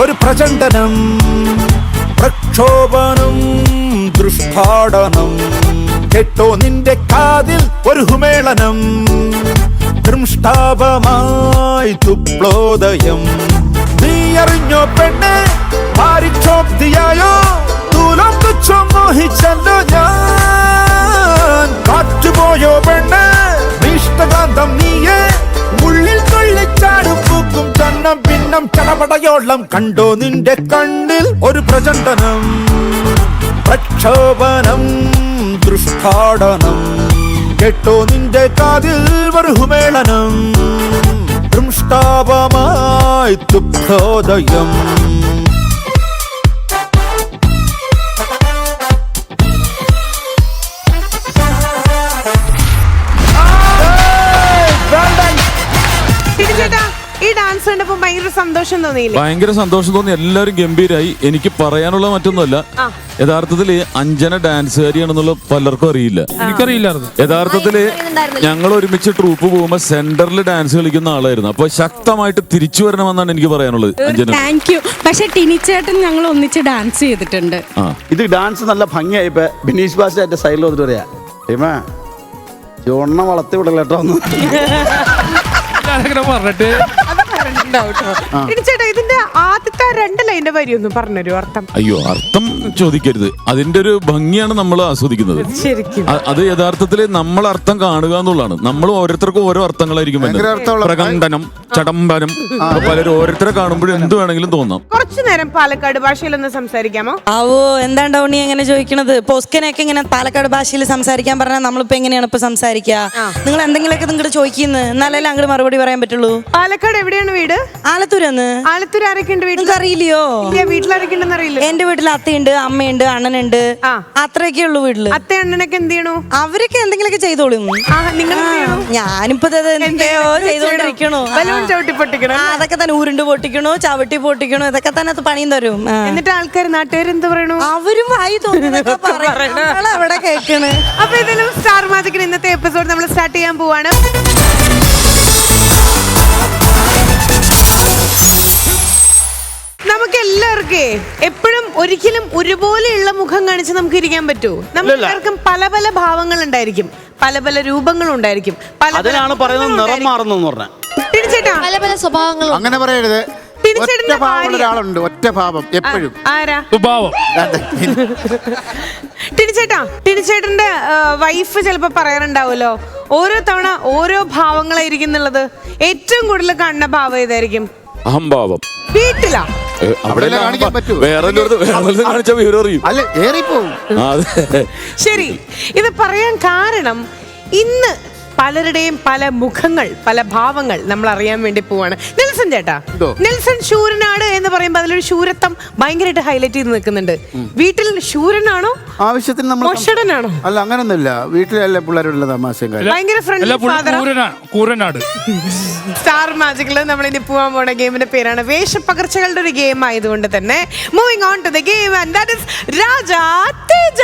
ഒരു പ്രചണ്ഡനം, പ്രക്ഷോഭനം, ദൃഷ്ടാടനം. കേട്ടോ നിന്റെ കാതിൽ ഒരു ഹുമേളനം, ദൃഷ്ടാപമായി തുപ്ലോദയം. നീ അറിഞ്ഞോ പെണ്ണെ പാരിക്ഷോബ്ധിയായോ, തൂലം തുച്ഛം മോഹിച്ചല്ലോ ഞാൻ. കാറ്റുപോയോ പെണ്ണെ ഇഷ്ടകാന്തം നീയേ, ഉള്ളിൽ കൊള്ളിച്ചാടും പൂക്കും ചന്നം പിന്നം ചടപടയോളം. കണ്ടോ നിന്റെ കണ്ണിൽ ഒരു പ്രചണ്ഡനം, പ്രക്ഷോഭനം, ദൃഷ്ടാടനം. കേട്ടോ നിന്റെ കാതിൽ ഒരു ഹുമേളനം, ദൃഷ്ടാപമായി തുപ്തോദയം. ഈ ഡാൻസ് കണ്ടപ്പോ ഭയങ്കര സന്തോഷം തോന്നിയില്ലേ? ഭയങ്കര സന്തോഷം തോന്നി. എല്ലാവരും ഗംഭീരായി. എനിക്ക് പറയാനുള്ള മറ്റൊന്നുമല്ല, യഥാർത്ഥത്തിൽ അഞ്ജന ഡാൻസുകാരിയാണെന്നുള്ള പലർക്കും അറിയില്ല. എനിക്കറിയില്ലായിരുന്നു. യഥാർത്ഥത്തില് ഞങ്ങൾ ഒരുമിച്ച് ട്രൂപ്പ് പോകുമ്പോ സെന്ററിൽ ഡാൻസ് കളിക്കുന്ന ആളായിരുന്നു. അപ്പൊ ശക്തമായിട്ട് തിരിച്ചു വരണമെന്നാണ് എനിക്ക് പറയാനുള്ളത്. Anjana thank you. പക്ഷെ ടിനിച്ചേട്ടൻ ഞങ്ങൾ ഒന്നിച്ച് ഡാൻസ് ചെയ്തിട്ടുണ്ട്. ഇത് ഡാൻസ് നല്ല ഭംഗിയായിപ്പോ ബിനീഷ് ബാസ് എന്റെ സൈഡിൽ വന്നിട്ട് പറയാ, ജോണ്ണ വളർത്തി വിടല്ലോ ഒന്ന് പറഞ്ഞിട്ട്. ചേട്ടാ ഇതിന്റെ ആദ്യത്തെ 2 ലൈൻ്റെ വരി ഒന്ന് പറഞ്ഞൊരു അർത്ഥം. അയ്യോ, അർത്ഥം ചോദിക്കരുത്. അതിന്റെ ഒരു ഭംഗിയാണ് നമ്മൾ ആസ്വദിക്കുന്നത്. ശരിക്കും അത് യഥാർത്ഥത്തിൽ നമ്മൾ അർത്ഥം കാണുക എന്നുള്ളതാണ്. നമ്മൾ ഓരോരുത്തർക്കും ഓരോ അർത്ഥങ്ങളായിരിക്കും. പ്രകണ്ഠനം, ചടമ്പനം, പലരും ഓരോരുത്തരെ കാണുമ്പോഴും എന്ത് വേണമെങ്കിലും തോന്നാം. കുറച്ചു നേരം പാലക്കാട് ഭാഷയിലൊന്ന് സംസാരിക്കാമോ? ആവോ, എന്താ ഉണ്ണി എങ്ങനെ ചോദിക്കണത്? പോസ്കനൊക്കെ ഇങ്ങനെ പാലക്കാട് ഭാഷയിൽ സംസാരിക്കാൻ പറഞ്ഞാൽ നമ്മളിപ്പോ എങ്ങനെയാണ് ഇപ്പൊ സംസാരിക്കുക? നിങ്ങൾ എന്തെങ്കിലുമൊക്കെ നിങ്ങോട്ട് ചോദിക്കുന്നത്, എന്നാലല്ലേ അങ്ങോട്ട് മറുപടി പറയാൻ പറ്റുള്ളൂ. പാലക്കാട് എവിടെയാണ് വീട്? ആലത്തൂരാണ്. ആലത്തൂർ ആരൊക്കെ ഉണ്ട് വീട്ടിൽ? അറിയില്ലയോ? വീട്ടിലാരൊക്കെ ഉണ്ടെന്ന് അറിയില്ല. എന്റെ വീട്ടിൽ അത്തയുണ്ട്, അമ്മയുണ്ട്, അണ്ണനുണ്ട്. അത്രയൊക്കെ ഉള്ളു വീട്ടില്. അത്ത അണ്ണനൊക്കെ എന്ത് ചെയ്യണു? അവരൊക്കെ എന്തെങ്കിലുമൊക്കെ ചെയ്തോളും. ഞാനിപ്പോ ചെയ്തോണ്ടിരിക്കണോ? അതൊക്കെ തന്നെ ഉരുണ്ട് പൊട്ടിക്കണോ, ചവിട്ടി പൊട്ടിക്കണോ, ഇതൊക്കെ തന്നെ പണിയും തരും. എന്നിട്ട് ആൾക്കാർ നാട്ടുകാർ എന്ത് പറയണു? അവരും വായി തോന്നുന്നതൊക്കെ പറയണ അവിടെ കേൾക്കണ്. അപ്പൊ ഇതിലും സ്റ്റാർ മാജിക്കിന് ഇന്നത്തെ എപ്പിസോഡ് നമ്മൾ സ്റ്റാർട്ട് ചെയ്യാൻ പോവാണ്. നമുക്ക് എല്ലാവർക്കേ എപ്പോഴും ഒരിക്കലും ഒരുപോലെയുള്ള മുഖം കാണിച്ച് നമുക്ക് ഇരിക്കാൻ പറ്റൂ. നമുക്ക് എല്ലാവർക്കും പല പല ഭാവങ്ങൾ ഉണ്ടായിരിക്കും, പല പല രൂപങ്ങൾ ഉണ്ടായിരിക്കും. അതിനാണ് പറയുന്നത് നിറം മാറുന്നു പറഞ്ഞ. പല പല സ്വഭാവങ്ങൾ. അങ്ങനെ പറയരുത്. ഒരാളുണ്ട്, ഒറ്റ ഭാവം എപ്പോഴും. ആരാ? സ്വഭാവം. ടിനിച്ചേട്ടന്റെ വൈഫ് ചിലപ്പോ പറയാറുണ്ടാവുമല്ലോ, ഓരോ തവണ ഓരോ ഭാവങ്ങളായിരിക്കും എന്നുള്ളത്. ഏറ്റവും കൂടുതൽ കാണുന്ന ഭാവം ഏതായിരിക്കും? അഹംഭാവം. വീട്ടിലാ? ശരി, ഇത് പറയാൻ കാരണം ഇന്ന് പലരുടെയും പല മുഖങ്ങൾ, പല ഭാവങ്ങൾ നമ്മൾ അറിയാൻ വേണ്ടി പോവാണ്. നെൽസൺ ചേട്ടാ, നെൽസൺ ശൂരനാട് എന്ന് പറയുമ്പോൾ അതിലൊരു ശൂരത്വം ഭയങ്കരമായിട്ട് ഹൈലൈറ്റ് ചെയ്ത് നിൽക്കുന്നുണ്ട്. വീട്ടിൽ ശൂരനാണോ ആവശ്യത്തിന് നമ്മൾ മോഷടനാണോ? അല്ല, അങ്ങനൊന്നുമില്ല. വീട്ടിലെ പിള്ളേരുള്ള തമാശയും ഭയങ്കര കൂരനാട്. സ്റ്റാർ മാജിക്കിൽ നമ്മൾ ഇനി പോകാൻ പോണ ഗെയിമിന്റെ പേരാണ് വേഷപ്പകർച്ചകളുടെ ഒരു ഗെയിം ആയതുകൊണ്ട് തന്നെ moving on to the game, and that is Raja Teja.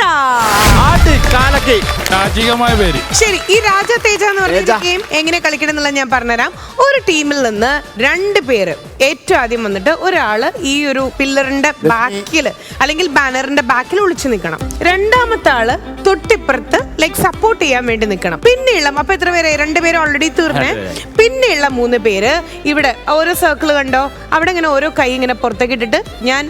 ശരി, ഈ രാജാ തേജ എന്ന് പറയുന്ന ഗെയിം എങ്ങനെ കളിക്കണം എന്നുള്ളത് ഞാൻ പറഞ്ഞുതരാം. ഒരു ടീമിൽ നിന്ന് 2 പേര് ഏറ്റവും ആദ്യം വന്നിട്ട് ഒരാള് ഈ ഒരു പില്ലറിന്റെ ബാക്കിൽ അല്ലെങ്കിൽ ബാനറിന്റെ ബാക്കിൽ ഒളിച്ചു നിൽക്കണം. രണ്ടാമത്തെ ആള് തൊട്ടിപ്പുറത്ത് ലൈക്ക് സപ്പോർട്ട് ചെയ്യാൻ വേണ്ടി നിൽക്കണം. പിന്നെയുള്ള അപ്പൊ എത്ര പേര്? 2 പേര് ഓൾറെഡി തീർന്നേ. പിന്നെയുള്ള 3 പേര് ഇവിടെ ഓരോ സർക്കിൾ കണ്ടോ, അവിടെ ഇങ്ങനെ ഓരോ കൈ ഇങ്ങനെ പുറത്തേക്ക് ഇട്ടിട്ട് ഞാൻ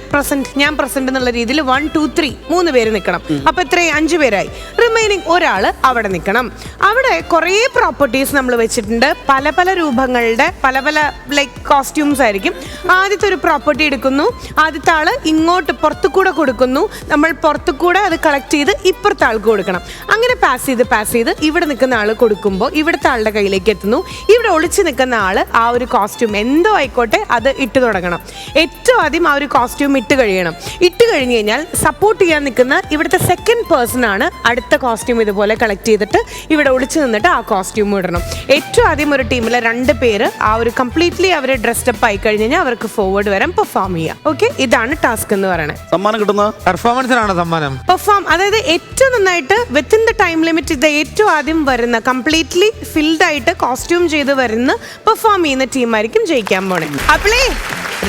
പ്രസന്റ് എന്നുള്ള രീതിയിൽ 1 2 3 3 പേര് നിൽക്കണം. അപ്പൊ എത്രയും 5 പേരായി. റിമൈനിങ് ഒരാള് അവിടെ നിൽക്കണം. അവിടെ കുറെ പ്രോപ്പർട്ടീസ് നമ്മൾ വെച്ചിട്ടുണ്ട്. പല പല രൂപങ്ങളുടെ പല പല ലൈക്ക് കോസ്റ്റ്യൂംസ് ആയിരിക്കും. ആദ്യത്തെ ഒരു പ്രോപ്പർട്ടി എടുക്കുന്നു, ആദ്യത്തെ ആള് ഇങ്ങോട്ട് പുറത്തു കൂടെ കൊടുക്കുന്നു, നമ്മൾ പുറത്തു കൂടെ അത് കളക്ട് ചെയ്ത് ഇപ്പുറത്തെ ആൾക്ക് കൊടുക്കണം. അങ്ങനെ പാസ് ചെയ്ത് ഇവിടെ നിൽക്കുന്ന ആള് കൊടുക്കുമ്പോൾ ഇവിടുത്തെ ആളുടെ കയ്യിലേക്ക് എത്തുന്നു. ഇവിടെ ഒളിച്ചു നിൽക്കുന്ന ആള് ആ ഒരു കോസ്റ്റ്യൂം എന്തോ ആയിക്കോട്ടെ അത് ഇട്ട് തുടങ്ങണം. ഏറ്റവും ആദ്യം ആ ഒരു കോസ്റ്റ്യൂം ഇട്ട് കഴിയണം. ഇട്ട് കഴിഞ്ഞ് കഴിഞ്ഞാൽ സപ്പോർട്ട് ചെയ്യാൻ നിൽക്കുന്ന ഇവിടുത്തെ സെക്കൻഡ് പേഴ്സൺ ആണ് അടുത്ത കോസ്റ്റ്യൂം ഇതുപോലെ കളക്ട് ചെയ്തിട്ട് ഇവിടെ ഒളിച്ചു നിന്നിട്ട് ആ കോസ്റ്റ്യൂം ഇടണം. ഏറ്റവും ആദ്യം ഒരു ടീമിലെ 2 പേര് ആ ഒരു കംപ്ലീറ്റ്ലി അവർ ഡ്രസ്ഡപ്പ് ആയി കഴിഞ്ഞ് കഴിഞ്ഞാൽ അവർക്ക് ഫോർവേഡ് വരാൻ പെർഫോം ചെയ്യാം. ഓക്കെ, ഇതാണ് ടാസ്ക് എന്ന് പറയുന്നത്. സമ്മാനം കിട്ടുന്ന പെർഫോമൻസിനാണ് സമ്മാനം. പെർഫോം, അതായത് ഏറ്റവും നന്നായിട്ട് വിത്തിൻ ദ ടൈം ലിമിറ്റ് ഇത് ഏറ്റവും ആദ്യം വരുന്ന കംപ്ലീറ്റ്ലി ഫിൽഡ് ആയിട്ട് കോസ്റ്റ്യൂം ചെയ്ത് വരുന്ന പെർഫോം ചെയ്യുന്ന ടീമായിരിക്കും ജയിക്കാൻ പോണേ. അപ്പോളേ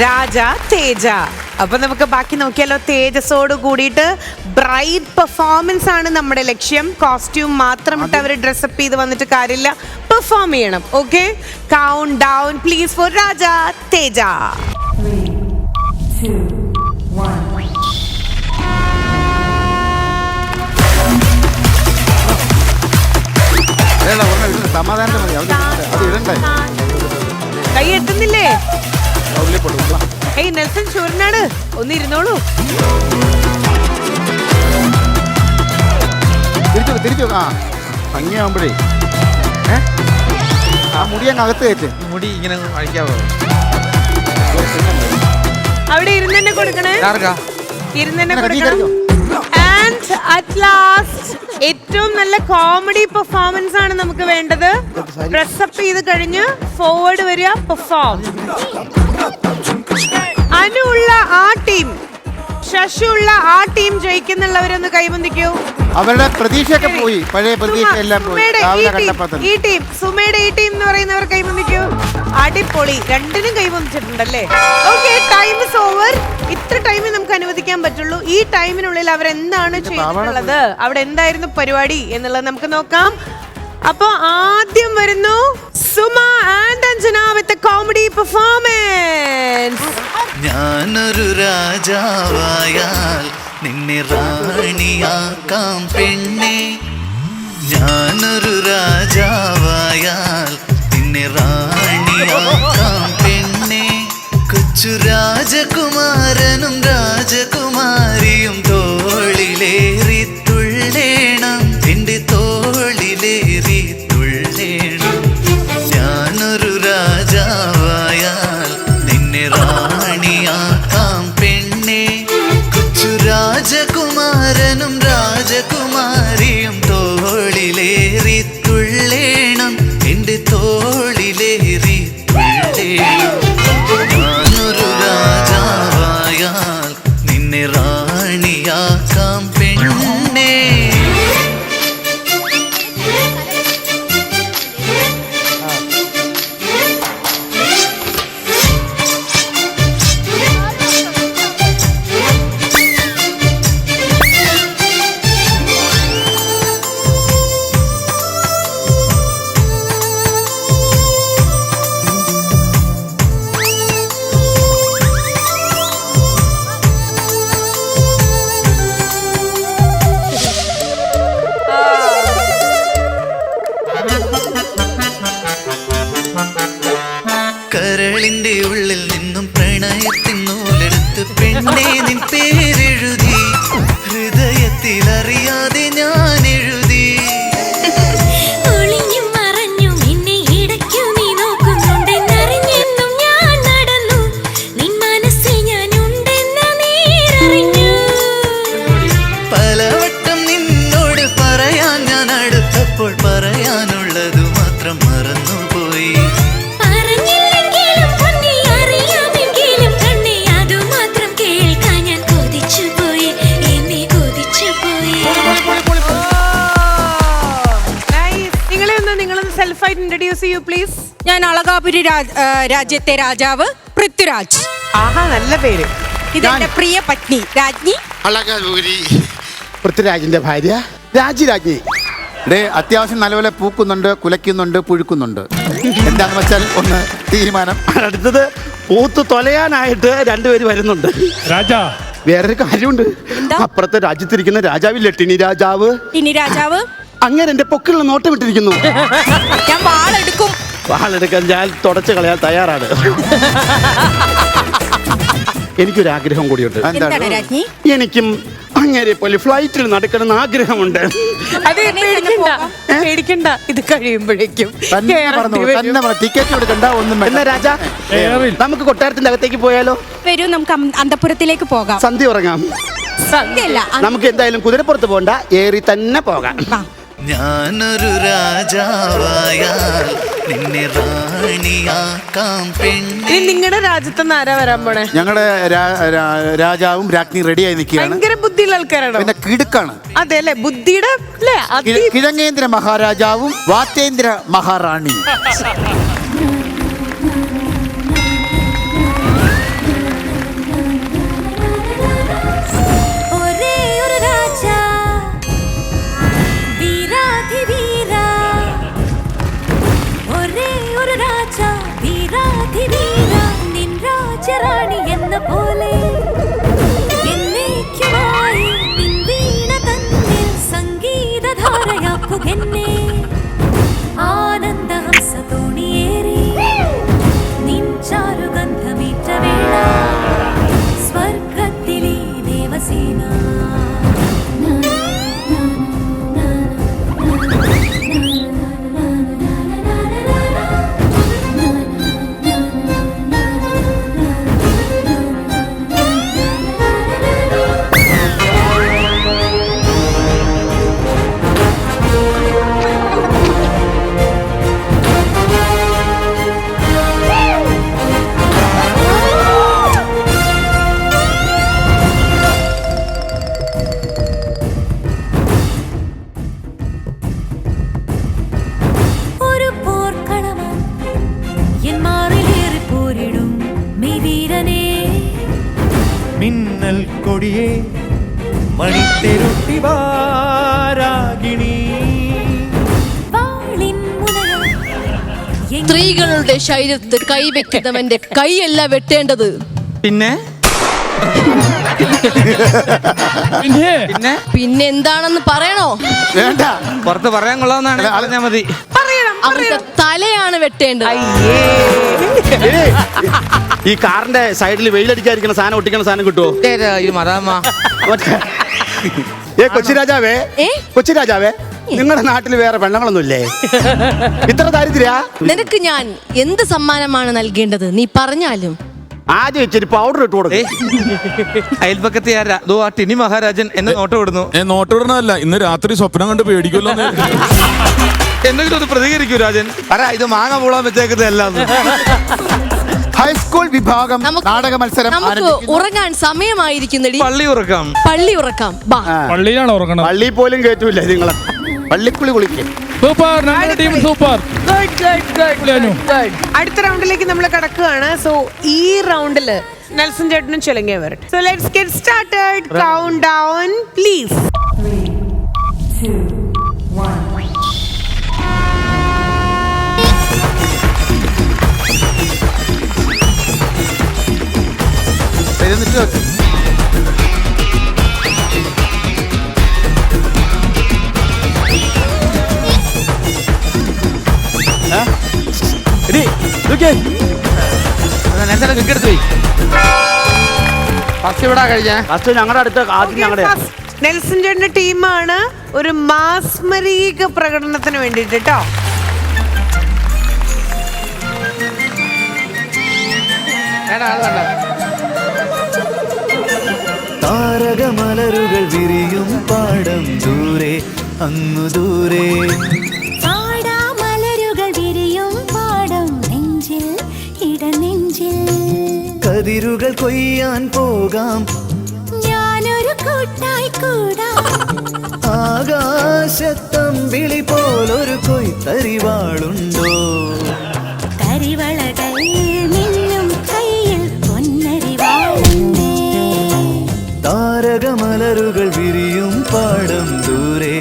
രാജ, തേജ. അപ്പൊ നമുക്ക് ബാക്കി നോക്കിയാലോ. തേജസ്സോട് കൂടിയിട്ട് ബ്രൈറ്റ് പെർഫോമൻസ് ആണ് നമ്മുടെ ലക്ഷ്യം. കോസ്റ്റ്യൂം മാത്രം ഇട്ട് അവർ ഡ്രസ്സപ്പ് ചെയ്ത് വന്നിട്ട് കാര്യമില്ല, പെർഫോം ചെയ്യണം. Okay, count down please for Raja, Teja. 3, 2, 1. സമാധാനത്തെ മതി അത് ഇടണ്ടേ കൈ എത്തുന്നില്ലേ? ഏയ് നെൽസൺ ശൂരനാട്, ഒന്ന് ഇരുന്നോളൂ. തിരിച്ചു ആ ഭംഗിയാവുമ്പോഴേ ആ മുടി അങ്ങ് അകത്ത് കയറ്റ്. മുടി ഇങ്ങനെ അഴിക്കാവോ? അവിടെ ഇരുന്നെ കൊടുക്കണേ, ഇരുന്നെ കൊടുക്കണം. ആൻഡ് അറ്റ് ലാസ്റ്റ് ഏറ്റവും നല്ല കോമഡി പെർഫോമൻസ് ആണ് നമുക്ക് വേണ്ടത്. ഡ്രസ്സപ്പ് ചെയ്ത് കഴിഞ്ഞ് ഫോർവേഡ് വരിക, പെർഫോം. അനുള്ള ആ ടീം, ശശിയുള്ള ആ ടീം ജയിക്കുന്നുള്ളവരൊന്ന് കൈബന്ധിക്കൂ. അവരുടെ പ്രതീക്ഷയൊക്കെ പോയി, പഴയ പ്രതീക്ഷ എല്ലാം പോയി. ഈ ടീം, സുമയുടെ ഈ ടീം എന്ന് പറയുന്നവർ കൈബന്ധിക്കൂ. അടിപൊളി, രണ്ടിനും കൈബന്ധിച്ചിട്ടുണ്ടല്ലേ. Okay, time is over. ഇത്ര ടൈമേ നമുക്ക് അനുവദിക്കാൻ പറ്റുള്ളൂ. ഈ ടൈമിനുള്ളിൽ അവരെന്താണ് ചെയ്തിട്ടുള്ളത്, അവിടെ എന്തായിരുന്നു പരിപാടി എന്നുള്ളത് നമുക്ക് നോക്കാം. അപ്പൊ ആദ്യം വരുന്നു Suma and Anjana with comedy performance. ഞാനൊരു രാജാവായാൽ നിന്നെ റാണിയാക്കാം പെണ്ണെ. ഞാനൊരു രാജാവായാൽ നിന്നെ റാണിയാക്കാം പെണ്ണെ. കൊച്ചു രാജകുമാരനും രാജകുമാരിയും തോളിലേറി തുള്ളേണം, എന്റെ തോളിലേറി തുള്ളേണം. ഞാനൊരു രാജാവായാൽ നിന്നെ റാണിയാക്കാം പെണ്ണെ. കൊച്ചു രാജകുമാരനും രാജകുമാരിയും തോളിലേറി തുള്ളേണം, എന്റെ തോളിലേറി തുള്ളേണം. ഞാനൊരു രാജാവായാൽ നിന്നെ റാണിയാക്കാം പെണ്ണെ. കരളിന്റെ ഉള്ളിൽ നിന്നും പ്രണയത്തിൻ നൂലെടുത്ത് പെണ്ണെ നിൻ പേരെഴുതി, ഹൃദയത്തിൽ അറിയാതെ ഞാൻ എഴുതി. ഒളിഞ്ഞും മറഞ്ഞും എന്നെ ഇടയ്ക്കു നീ നോക്കുന്നുണ്ടെന്നറിഞ്ഞെന്നും ഞാൻ നടന്നു, നിൻ മനസ്സിൽ ഞാൻ ഉണ്ടെന്ന നേരറിഞ്ഞു. പലവട്ടം നിന്നോട് പറയാൻ ഞാൻ അടുത്തപ്പോൾ പറയാനുള്ളത് മാത്രം മറന്നുപോയി. പറഞ്ഞില്ലെങ്കിലും പൊന്നെ അറിയാമെങ്കിലും കണ്ണേ അതു മാത്രം കേൾക്കാൻ ഞാൻ കൊതിച്ചുപോയി, എന്നെ കൊതിച്ചുപോയി. നിങ്ങളൊന്ന് സെൽഫായിട്ട് ഇൻട്രൊഡ്യൂസ് ചെയ്യൂ പ്ലീസ്. ഞാൻ അളകാപുരി രാജ്യത്തെ രാജാവ് പൃഥ്വിരാജ്. ആഹാ, നല്ല പേര്. ഇതെന്റെ പ്രിയ പത്നി രാജ്ഞി അളകാപുരി. പൃഥ്വിരാജിന്റെ ഭാര്യ രാജ്ഞി. അത്യാവശ്യം നല്ലപോലെ പൂക്കുന്നുണ്ട്, കുലയ്ക്കുന്നുണ്ട്, പുഴുക്കുന്നുണ്ട്. എന്താന്ന് വെച്ചാൽ ഒന്ന് തീരുമാനം. അടുത്തത് പൂത്ത് തൊലയാനായിട്ട് രണ്ടുപേര് വരുന്നുണ്ട്. രാജാ, വേറൊരു കാര്യമുണ്ട്. അപ്പുറത്തെ രാജ്യത്തിരിക്കുന്ന രാജാവില്ലേ, ടിനി രാജാവ്. ഇനി രാജാവ് അങ്ങനെ എന്റെ പൊക്കിലുള്ള നോട്ടം ഇട്ടിരിക്കുന്നു. ഞാൻ വാളെടുക്കും. വാളെടുക്കാൻ ഞാൻ തുടച്ചു കളയാൻ തയ്യാറാണ്. എനിക്കൊരാഗ്രഹം കൂടിയുണ്ട്. എന്താണ് രാജ്ഞി? എനിക്കും അങ്ങനെ പോലെ ഫ്ലൈറ്റിൽ നടക്കണമെന്ന് ആഗ്രഹമുണ്ട്. അതെ, പേടിക്കണ്ട, ഇത് കഴിയുമ്പോഴേക്കും ടിക്കറ്റ് എടുക്കണ്ട, ഒന്നും എന്നാ രാജാ, നമുക്ക് കൊട്ടാരത്തിന്റെ അകത്തേക്ക് പോയാലോ? വരൂ, നമുക്ക് അന്തപുരത്തിലേക്ക് പോകാം. സന്ധ്യ ഉറങ്ങാം. നമുക്ക് എന്തായാലും കുതിരപ്പുറത്ത് പോണ്ട, ഏറി തന്നെ പോകാം. ഞാനൊരു രാജാവായാൽ നിന്നെ റാണിയാക്കാം പെണ്ണെ. ഇനി നിങ്ങളുടെ രാജ്യത്തുനിന്ന് ആരാ വരാൻ പോണേ? ഞങ്ങളുടെ രാജാവും രാജ്ഞി റെഡിയായി നിൽക്കുകയാണ്. ഭയങ്കര ബുദ്ധിയുള്ള ആൾക്കാരാണോ? പിന്നെ കിടുക്കാണ്. അതെ അല്ലെ, ബുദ്ധിയുടെ കിഴങ്ങേന്ദ്ര മഹാരാജാവും വാത്തേന്ദ്ര മഹാറാണി. എന്ന പോലെ എന്നേക്കുമായി നിൻ വീണ തന്നിൽ സംഗീതധാരയാക്കുകെന്നെ ആനന്ദഹംസ തോണിയേറി നിൻ ചാരുഗന്ധമേറ്റ വേള സ്വർഗത്തിലെ ദേവസേന മിന്നൽ കൊടിയേ മണിത്തെരുട്ടി വാരാഗിണി. സ്ത്രീകളുടെ ശരീരത്ത് കൈവെക്കുന്നവന്റെ കൈയല്ല വെട്ടേണ്ടത്, പിന്നെ പിന്നെ എന്താണെന്ന് പറയണോ? വേണ്ട, പുറത്ത് പറയാൻ കൊള്ളാവുന്നതാണ് പറഞ്ഞാ മതി. അവന്റെ തലയാണ് വെട്ടേണ്ടത്. ഈ കാറിന്റെ സൈഡിൽ വെയിലടിക്കാതിരിക്കുന്ന സാധനം ഒട്ടിക്കുന്ന സാധനം കിട്ടുമോ? കൊച്ചി രാജാവേ, കൊച്ചി രാജാവേ, നിങ്ങളുടെ നാട്ടിൽ വേറെ പെണ്ണുങ്ങളൊന്നുമില്ലേ? ഇത്ര ദാരിദ്ര്യ? നിനക്ക് ഞാൻ എന്ത് സമ്മാനമാണ് നൽകേണ്ടത് നീ പറഞ്ഞാലും. ആദ്യം ഇച്ചിരി പൗഡർ ഇട്ട് കൊടുക്കും. അയൽപക്കത്തെ ആ ടിനി മഹാരാജൻ എന്നെ നോട്ട് വിടുന്നു. നോട്ട് വിടണല്ല, ഇന്ന് രാത്രി സ്വപ്നം കണ്ട് പേടിക്കുമല്ലോ. എന്തെങ്കിലും ഒന്ന് പ്രതികരിക്കൂ രാജൻ. ഇത് മാങ്ങ പൂളാൻ വെച്ചേക്കുന്നതല്ല. ഹൈസ്കൂൾ വിഭാഗം നാടക മത്സരം നമുക്ക് ഉറങ്ങാൻ സമയമായിരിക്കുന്നടി. പള്ളി ഉറക്കാം, പള്ളി ഉറക്കാം. പള്ളിയിലാണ് ഉറങ്ങണം. പള്ളി പോലും കേറ്റൂല നിങ്ങളെ. പള്ളിക്കുളി കുളിക്കും. സൂപ്പർ, നമ്മുടെ ടീം സൂപ്പർ. അടുത്ത റൗണ്ടിലേക്ക് നമ്മൾ കടക്കുകയാണ്. സോ ഈ റൗണ്ടില് നെൽസൺ ചേട്ടനും ചെലങ്ങിയ വരട്ടെ. So let's get started. Count down please. 3, 2, 1. ഞങ്ങളുടെ അടുത്ത ആദ്യം ഞങ്ങളുടെ നെൽസൺ ചേട്ടന്റെ ടീമാണ് ഒരു മാസ്മരിക പ്രകടനത്തിന് വേണ്ടിട്ട് കേട്ടോ. താരകമലരുകൾ വിരിയും പാടം ദൂരെ അങ്ങു ദൂരെ. മലരുകൾ വിരിയും പാടം നെഞ്ചിൽ ഇടനെഞ്ചിൽ. കതിരുകൾ കൊയ്യാൻ പോകാം ഞാനൊരു കൂട്ടായി കൂടാം. ആകാശത്തമ്പിളി പോലൊരു കൊയ്ത്തരിവാളുണ്ടോ? കരിവളകൾ നിന്നും കയ്യിൽ പൊന്നരിവാളുണ്ടേ. താരകമലരുകൾ വിരിയും പാടം ദൂരെ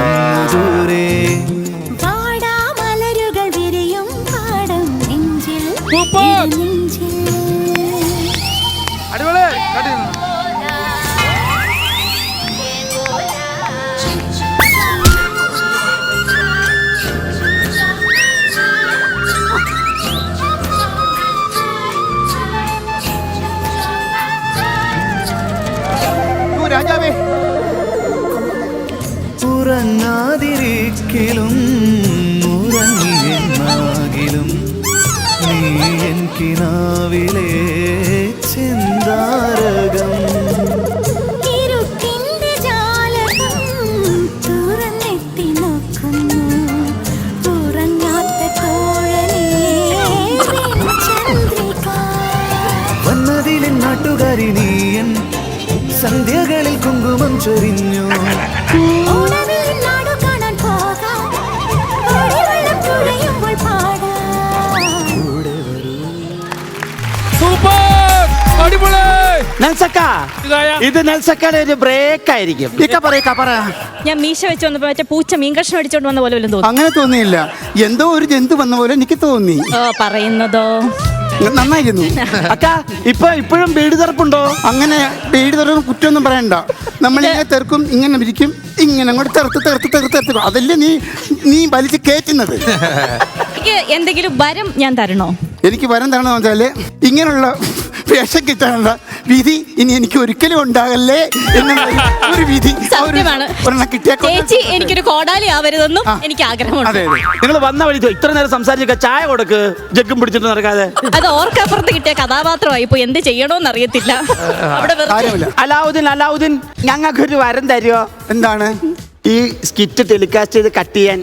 അങ്ങു ദൂരെ. മലരുകൾ വിരിയും പാടം നെഞ്ചിൽ ഇടനെഞ്ചിൽ. രാജാവേ, ഉറങ്ങാതിരിക്കലും ഉറങ്ങിയെന്നാകിലും നീ എൻ കിനാവിലെ ചിന്താരകം. ഇരുട്ടിന്റെ ജാലകം തുറന്നെത്തി നോക്കുന്നു ഉറങ്ങാത്ത തോഴനേ ചന്ദ്രിക. വന്നതിലെ നാട്ടുകാരി നീയൻ സന്ധ്യകളിൽ കുങ്കുമം ചൊരിഞ്ഞു. ഓണവിൽ നാടു കാണാൻ പോകാം, ഓടിവെള്ളം തുഴയുമ്പോൾ പാടാം. സൂപ്പർ, അടിപൊളി. നെൽസക്ക, ഇത് നെൽസക്കയുടെ ഒരു ബ്രേക്ക് ആയിരിക്കും. ഞാൻ മീശ വെച്ച് വന്നപ്പോ മറ്റേ പൂച്ച മീൻ കഷ്ണം അടിച്ചോണ്ട് വന്ന പോലെ തോന്നി. അങ്ങനെ തോന്നിയില്ല, എന്തോ ഒരു ജന്തു വന്ന പോലെ എനിക്ക് തോന്നി. പറയുന്നതോ നന്നായിരുന്നു. അക്കാ ഇപ്പോഴും ബീഡി തെറുപ്പുണ്ടോ? അങ്ങനെ ബീഡി തെറുപ്പ് കുറ്റമൊന്നും പറയണ്ട. നമ്മളിങ്ങനെ തെറുക്കും, ഇങ്ങനെ വിരിക്കും, ഇങ്ങനെ അങ്ങോട്ട് തെറുത്ത് അതല്ലേ നീ വലിച്ച് കയറ്റുന്നത്. എന്തെങ്കിലും വരം ഞാൻ തരണോ? എനിക്ക് വരം തരണമെന്ന് വെച്ചാല് ഇങ്ങനെയുള്ള വേഷം കിട്ടാനുള്ള വിധി ഇനി എനിക്ക് ഒരിക്കലും ഉണ്ടാകല്ലേ എന്നുള്ള ഒരു വിധി ചേച്ചി എനിക്കൊരു കോടാലി ആവരുതെന്നും എനിക്ക് ആഗ്രഹമുണ്ട്. അതെ നിങ്ങൾ വന്ന വഴി ഇത്ര നേരം സംസാരിച്ച ചായ കൊടുക്ക്, ജഗ്ഗും പിടിച്ചിട്ട് നടക്കാതെ. അത് ഓർക്കപ്പുറത്ത് കിട്ടിയ കഥാപാത്രമായി ഇപ്പൊ എന്ത് ചെയ്യണോന്ന് അറിയത്തില്ല. അലാവുദ്ദീൻ ഞങ്ങൾക്കൊരു വരം തരുമോ? എന്താണ്? ഈ സ്കിറ്റ് ടെലികാസ്റ്റ് ചെയ്ത് കട്ട് ചെയ്യാൻ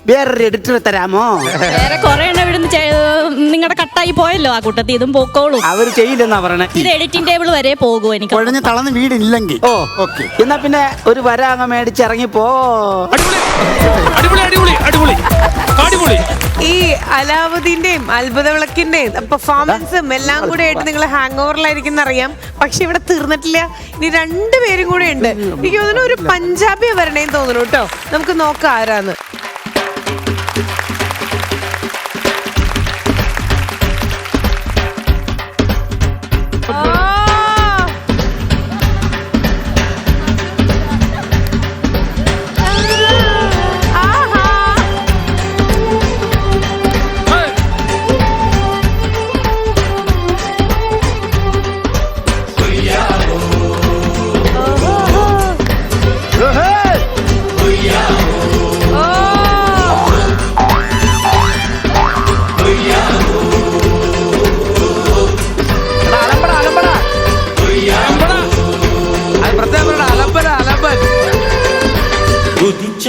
വേറൊരു എഡിറ്റർ തരാമോ? വേറെ കുറെ എണ്ണം ഇവിടുന്ന് നിങ്ങളുടെ കട്ടായി പോയല്ലോ, ആ കൂട്ടത്തിൽ ഇതും പോക്കോളൂ. അവര് ചെയ്യില്ലെന്നാ പറയണേ. ഇത് എഡിറ്റിംഗ് ടേബിൾ വരെ പോകും. എനിക്ക് കുഴഞ്ഞ തളന്ന് വീടില്ലെങ്കിൽ ഓക്കെ. എന്നാ പിന്നെ ഒരു വര അങ്ങ് മേടിച്ചിറങ്ങിപ്പോ. ഈ അലാവുദ്ദീന്റെയും അത്ഭുത വിളക്കിന്റെയും പെർഫോമൻസും എല്ലാം കൂടെ ആയിട്ട് നിങ്ങൾ ഹാങ് ഓവറിലായിരിക്കും അറിയാം. പക്ഷെ ഇവിടെ തീർന്നിട്ടില്ല. ഇനി രണ്ടുപേരും കൂടെ ഉണ്ട്. എനിക്ക് തോന്നുന്നു ഒരു പഞ്ചാബി വരണേന്ന് തോന്നുന്നു കേട്ടോ. നമുക്ക് നോക്കാം ആരാന്ന്.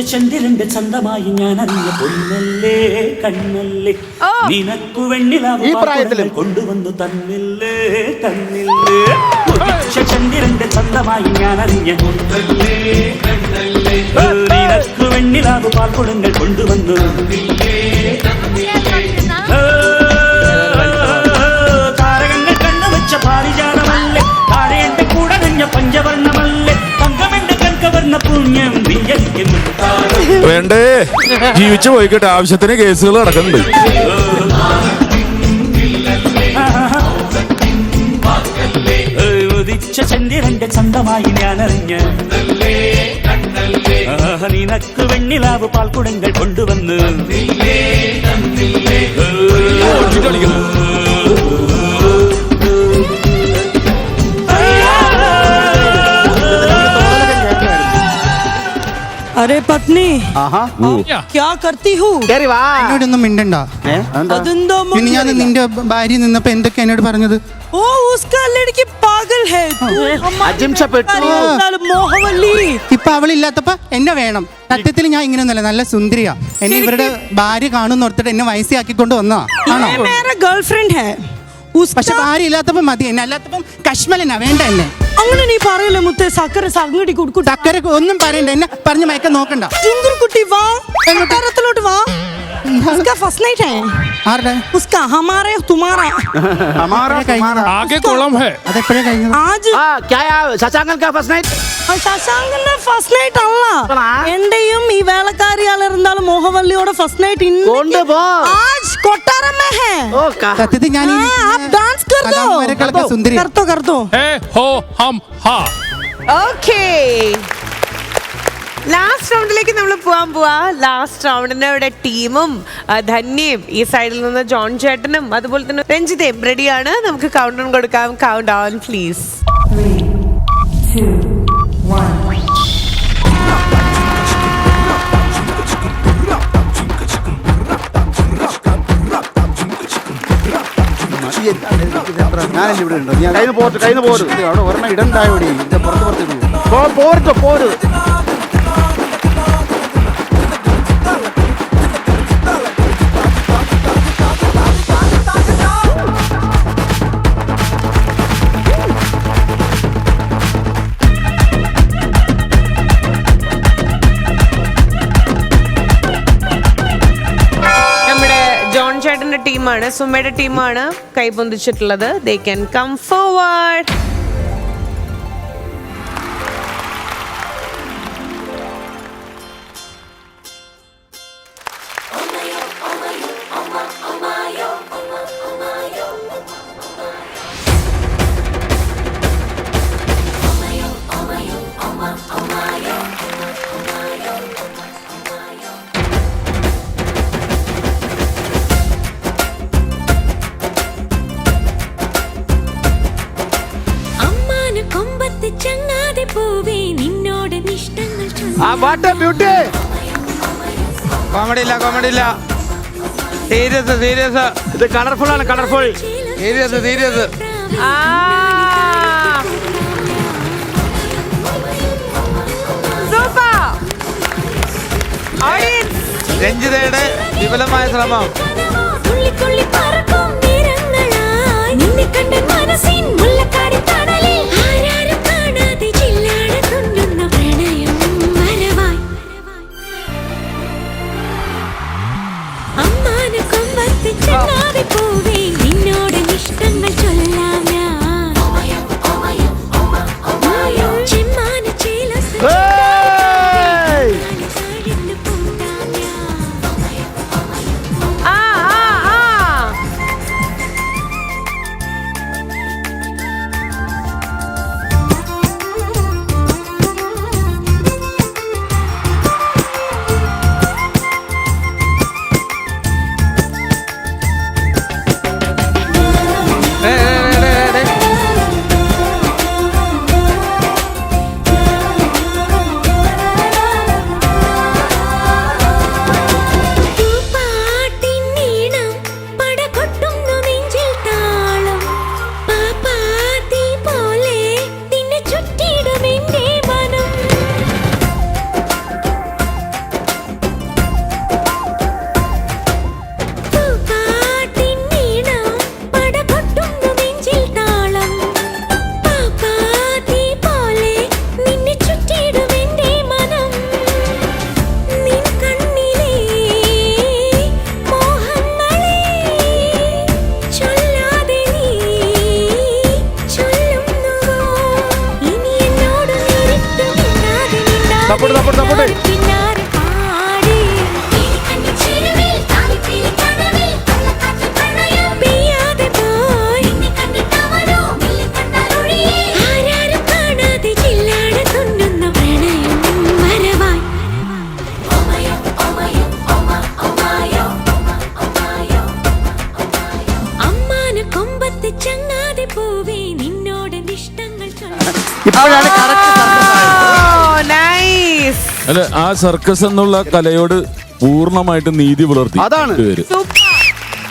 ചന്ദ്രന്റെ ചന്തമായി ഞാൻ അറിഞ്ഞ പൊന്നല്ലേ കണ്ണല്ലേ നിനക്കു വെണ്ണിലാവ് കൊണ്ടുവന്നു തന്നില്ലേ തന്നില്ലേ. ചന്ദ്രന്റെ ചന്തമായി ഞാൻ അറിഞ്ഞ പൊന്നല്ലേ കണ്ണല്ലേ നിനക്കു വെണ്ണിലാവ് പാൽക്കുടങ്ങൾ കൊണ്ടുവന്നു താരകങ്ങൾ കണ്ണുവച്ച പാരിജാതമല്ലേ താഴെ എന്റെ കൂടെ നഞ്ഞ പഞ്ചവർണ്ണമല്ലേ തങ്കമെന്റെ കൽക്കവർണ്ണ പുണ്യം നിയലിക്കുന്നു. വേണ്ടേ, ജീവിച്ചു പോയിക്കട്ടെ. ആവശ്യത്തിന് കേസുകൾ നടക്കുന്നുണ്ട്. ഉദിച്ച ചന്ദ്രന്റെ ചന്തമായി ഞാൻ അറിഞ്ഞ നിനക്ക് വെണ്ണിലാവ് പാൽക്കുടങ്ങൾ കൊണ്ടുവന്ന് अरे पत्नी क्या करती हूँ? എന്നോടൊന്നും മിണ്ടണ്ട. പിന്നെ ഞാൻ നിന്റെ ഭാര്യ നിന്നപ്പോ എന്തൊക്കെ എന്നോട് പറഞ്ഞത്? ओ उसका लड़की पागल है मोहवल्ली. ഇപ്പൊ അവളില്ലാത്തപ്പോ എന്നെ വേണം. സത്യത്തിൽ ഞാൻ ഇങ്ങനെയൊന്നല്ല, നല്ല സുന്ദരിയാ. എന്നെ ഇവരുടെ ഭാര്യ കാണുന്ന ഓർത്തിട്ട് എന്നെ വയസ്സിയാക്കിക്കൊണ്ട് വന്നാ ആണോ? ഗേൾഫ്രണ്ട് ഹേ. പക്ഷെ ഭാര്യ ഇല്ലാത്തപ്പോ മതി, എന്നെ അല്ലാത്തപ്പം കശ്മലനാ വേണ്ട എന്നെ. അങ്ങനെ നീ പറയല്ലേ മുത്തേ. സക്കര സംഗടി കൊടുക്കും. സക്കര ഒന്നും പറയണ്ട, എന്നെ പറഞ്ഞ് മയക്കാൻ നോക്കണ്ട. കുട്ടി വാ, കൊട്ടാരത്തിലോട്ട് വാ. उसका फर्स्ट नाइट है. ആരുടെ? उसका हमारे तुम्हारा ആകെ കുളം ഹേ. അതെപ്പോഴാ കഴിഞ്ഞത്? आज ശശാങ്കൻ ഫസ്റ്റ് നൈറ്റ്. ശശാങ്കന്റെ ഫസ്റ്റ് നൈറ്റ് അല്ല, എന്റെയും ഈ വേലക്കാരിയാളിരുന്നാലും മോഹവല്ലിയോടെ ഫസ്റ്റ് നൈറ്റ് കൊട്ടാരം സത്യത്തിൽ ഞാൻ സുന്ദരി. ലാസ്റ്റ് റൗണ്ടിലേക്ക് നമ്മൾ പോവാ. ലാസ്റ്റ് റൗണ്ടിന് ഇവിടെ ടീമും ധന്യയും ഈ സൈഡിൽ നിന്ന് ജോൺ ചേട്ടനും അതുപോലെ തന്നെ രഞ്ജിതയും റെഡിയാണ്. നമുക്ക് കൗണ്ട് ഡൗൺ കൊടുക്കാം. Count down please. 3, 2, 1. ഞാനല്ലേ ഇവിടെ ഉണ്ടോ? ഞാൻ കയ്യിൽ പോര് അവിടെ ഒരെണ്ണം ഇടണ്ടായോടി. പുറത്ത് പോര്. ചേട്ടന്റെ ടീമാണ്, സുമയുടെ ടീമാണ് കൈപൊന്തിച്ചിട്ടുള്ളത്. They can come forward. What beauty. Comedy ഇല്ല. സീരിയസ്. ഇത് കളർഫുൾ ആണ്, കളർഫുൾ. സീരിയസ്. രഞ്ജിതയുടെ വിപുലമായ ശ്രമം. തുള്ളി തുള്ളി പറക്കും നിറങ്ങളായി നിന്നെ കണ്ട് മനസ്സിൻ മുല്ലക്കാടി തണലിൽ ആരാരും കാണാതെ ചില്ലാടെ തുന്നുന്ന പ്രണയം വരവായി അമ്മാന കൊമ്പത്ത് ചെന്നാതെ പോവേ നിന്നോട് ഇഷ്ടങ്ങൾ ചൊല്ലാം ഞാൻ ചെമ്മാന ചേലസ് അല്ലെ ആ സർക്കസ് എന്നുള്ള കലയോട് പൂർണ്ണമായിട്ട് നീതി പുലർത്തി. അതാണ്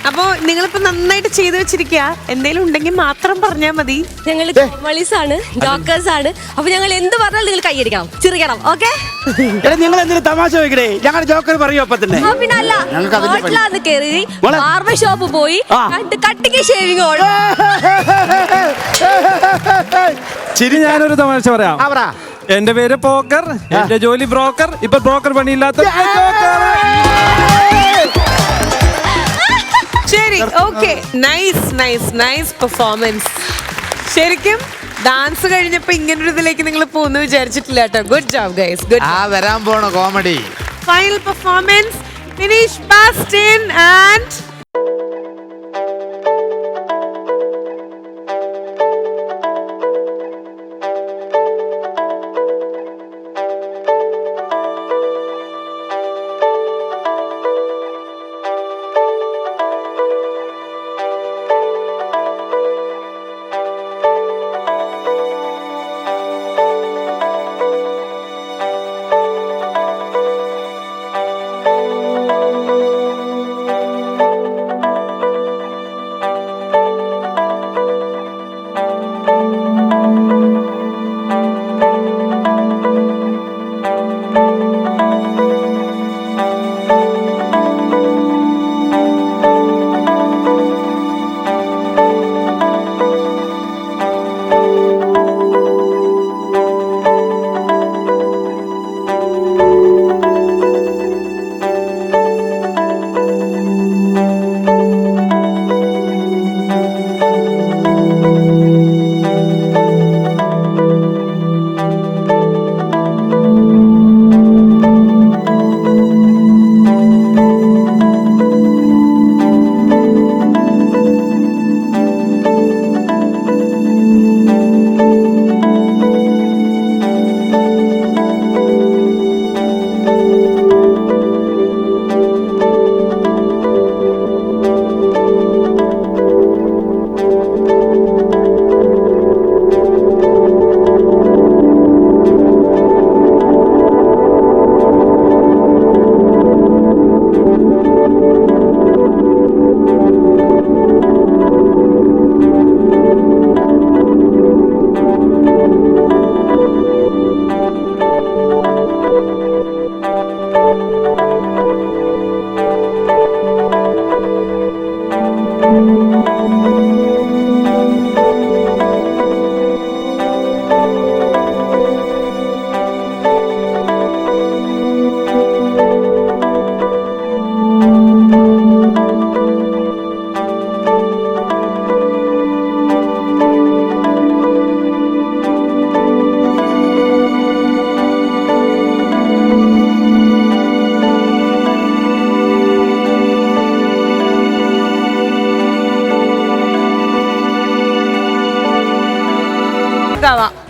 അപ്പൊ നിങ്ങളിപ്പോ നന്നായിട്ട് ചെയ്തു വെച്ചിരിക്കുക. എന്തെങ്കിലും ഉണ്ടെങ്കിൽ മാത്രം പറഞ്ഞാൽ മതി. ഞങ്ങൾ കോമളീസ് ആണ്, ജോക്കേഴ്സ് ആണ്. അപ്പൊ ഞങ്ങൾ എന്ത് പറഞ്ഞാലും നിങ്ങൾ കൈയടിക്കണം, ചിരിക്കണം. ഓക്കെ, നിങ്ങൾ എന്തെങ്കിലും തമാശ വെക്കണേ, ഞങ്ങളുടെ ജോക്കർ പറയൂ. അപ്പൊ തന്നെ പിന്നെ അല്ല, ഹോട്ടലാന്ന് കയറി ബാർബർ ഷോപ്പ് പോയി കട്ടിക്ക് ഷേവിങ് ഓൾ. ചിരി. ഞാനൊരു തമാശ പറയാം. എന്റെ പേര് പോക്കർ, എന്റെ ജോലി ബ്രോക്കർ. ഇപ്പൊ ബ്രോക്കർ പണിയില്ലാത്ത. ശരി, ഓക്കെ. Nice performance. ശരിക്കും ഡാൻസ് കഴിഞ്ഞപ്പോ ഇങ്ങനൊരു ഇതിലേക്ക് നിങ്ങൾ പോകുന്നു വിചാരിച്ചിട്ടില്ല കേട്ടോ. Good job guys, good. വരാൻ പോണ comedy. Final performance finish Bastin and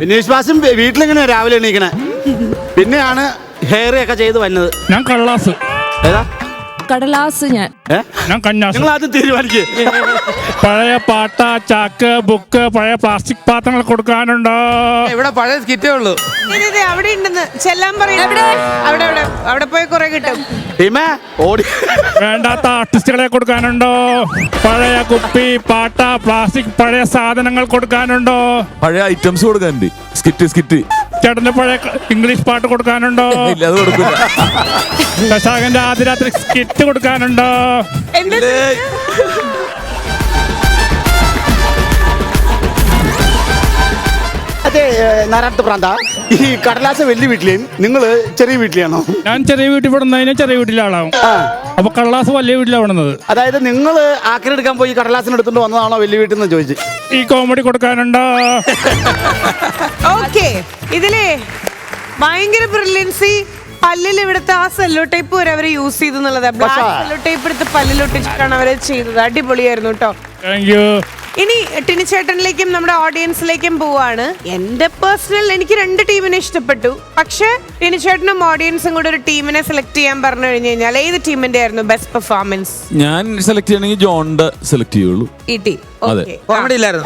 Vineesh ബാസും വീട്ടിലെങ്ങനെയാ രാവിലെ എണീക്കണേ? പിന്നെയാണ് ഹെയർ ഒക്കെ ചെയ്ത് വന്നത്. ഞാൻ കള്ളാസ്. ഏതാ കടലാസ്? ഞാൻ കന്നാസ്. നിങ്ങൾ ആദ്യം തീരുമാനിക്കേ. പഴയ പാട്ട, ചാക്ക്, ബുക്ക്, പഴയ പ്ലാസ്റ്റിക് പാത്രങ്ങൾ കൊടുക്കാനുണ്ടോ? ഇവിടെ പഴയ സ്കിറ്റേ ഉള്ളൂ. അവിടെ ഉണ്ടെന്ന് ചെല്ലാൻ പറയാം. അവിടെ പോയി കുറെ കിട്ടും. ഓടി വേണ്ടാത്ത ആർട്ടിസ്റ്റുകളെ കൊടുക്കാനുണ്ടോ? പഴയ കുപ്പി, പാട്ട, പ്ലാസ്റ്റിക്, പഴയ സാധനങ്ങൾ കൊടുക്കാനുണ്ടോ? പഴയ ഐറ്റംസ് കൊടുക്കാനുണ്ട്. സ്കിറ്റ് ചേട്ടന്റെ പഴയ ഇംഗ്ലീഷ് പാട്ട് കൊടുക്കാനുണ്ടോ? ഇല്ല, അത് കൊടുക്കില്ല. ദശാകന്റെ ആദ്യ രാത്രി സ്കിറ്റ് കൊടുക്കാനുണ്ടോ? അതെ നാരായണത്ത് പ്രാന്ത, ഈ കടലാസ് വലിയ വീട്ടിലേയും നിങ്ങള് ചെറിയ വീട്ടിലാണോ? ഞാൻ ചെറിയ വീട്ടിൽ പെടുന്നതിന് ചെറിയ വീട്ടിലെ ആളാവും. അപ്പൊ കടലാസ് വലിയ വീട്ടിലാവുന്നത്. അതായത് നിങ്ങൾ ആക്രിയെടുക്കാൻ പോയി കടലാസിന് എടുത്തോണ്ട് വന്നതാണോ വലിയ വീട്ടിൽ നിന്ന് ചോദിച്ചു? ഈ കോമഡി കൊടുക്കാനുണ്ടോ? ഓക്കെ, ഇതിലേ ഭയങ്കര ബ്രില്യൻസി. പല്ലിൽ ഇവിടുത്തെ ആ സെല്ലോ ടേപ്പ് വരെ അവര് യൂസ് ചെയ്തു എന്നുള്ളത്. ബ്ലാക്ക് സെല്ലോ ടേപ്പ് എടുത്ത് പല്ലിലൊട്ടിച്ചിട്ടാണ് അവര് ചെയ്തത്. അടിപൊളിയായിരുന്നു കേട്ടോ. Thank you. ഇനി ടിനിച്ചേട്ടനിലേക്കും നമ്മുടെ ഓഡിയൻസിലേക്കും പോവാണ്. എന്റെ പേഴ്സണൽ എനിക്ക് 2 ടീമിനെ ഇഷ്ടപ്പെട്ടു. പക്ഷെ ടിനിച്ചേട്ടനും ഓഡിയൻസും കൂടെ ഒരു ടീമിനെ സെലക്ട് ചെയ്യാൻ പറഞ്ഞു കഴിഞ്ഞു കഴിഞ്ഞാൽ ഏത് ടീമിന്റെ ആയിരുന്നു ബെസ്റ്റ് പെർഫോമൻസ്? ഞാൻ സെലക്ട് ചെയ്യണമെങ്കിൽ ജോണിന്റെ സെലക്ട് ചെയ്യുള്ളൂ. ഈ ടീം. കോമഡി ഇല്ലായിരുന്നു.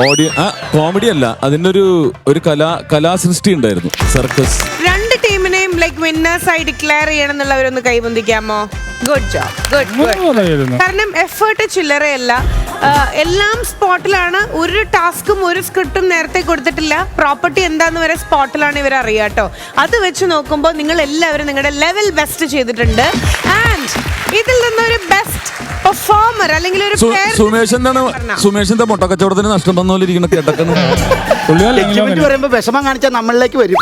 കോമഡി അല്ല, അതിന്റെ ഒരു കലാസൃഷ്ടി ഉണ്ടായിരുന്നു. സർക്കസ്. 2 ടീമിനെയും ലൈക്ക് വിന്നേഴ്സ് ആയി ഡിക്ലെയർ ചെയ്യണം എന്നുള്ളവരൊന്ന് കൈബന്ധിക്കാമോ? Good job, good. കാരണം എഫേർട്ട് ചില്ലറയല്ല. എല്ലാം സ്പോട്ടിലാണ്. ഒരു ടാസ്കും ഒരു സ്ക്രിപ്റ്റും നേരത്തെ കൊടുത്തിട്ടില്ല. പ്രോപ്പർട്ടി എന്താന്ന് വരെ സ്പോട്ടിലാണ് ഇവർ അറിയാട്ടോ. അത് വെച്ച് നോക്കുമ്പോൾ നിങ്ങൾ എല്ലാവരും നിങ്ങളുടെ ലെവൽ ബെസ്റ്റ് ചെയ്തിട്ടുണ്ട്. ആൻഡ് ഇതിൽ നിന്നൊരു ബെസ്റ്റ് പെർഫോമർ അല്ലെങ്കിൽ ഒരു സുമേഷ് എന്താ മുട്ടക്കച്ചവടത്തിന് നഷ്ടം വന്ന പോലെ ഇരിക്കുന്ന കേട്ടക്കുന്നു. പറയുമ്പോ വിഷമം കാണിച്ചാൽ നമ്മളിലേക്ക് വരും.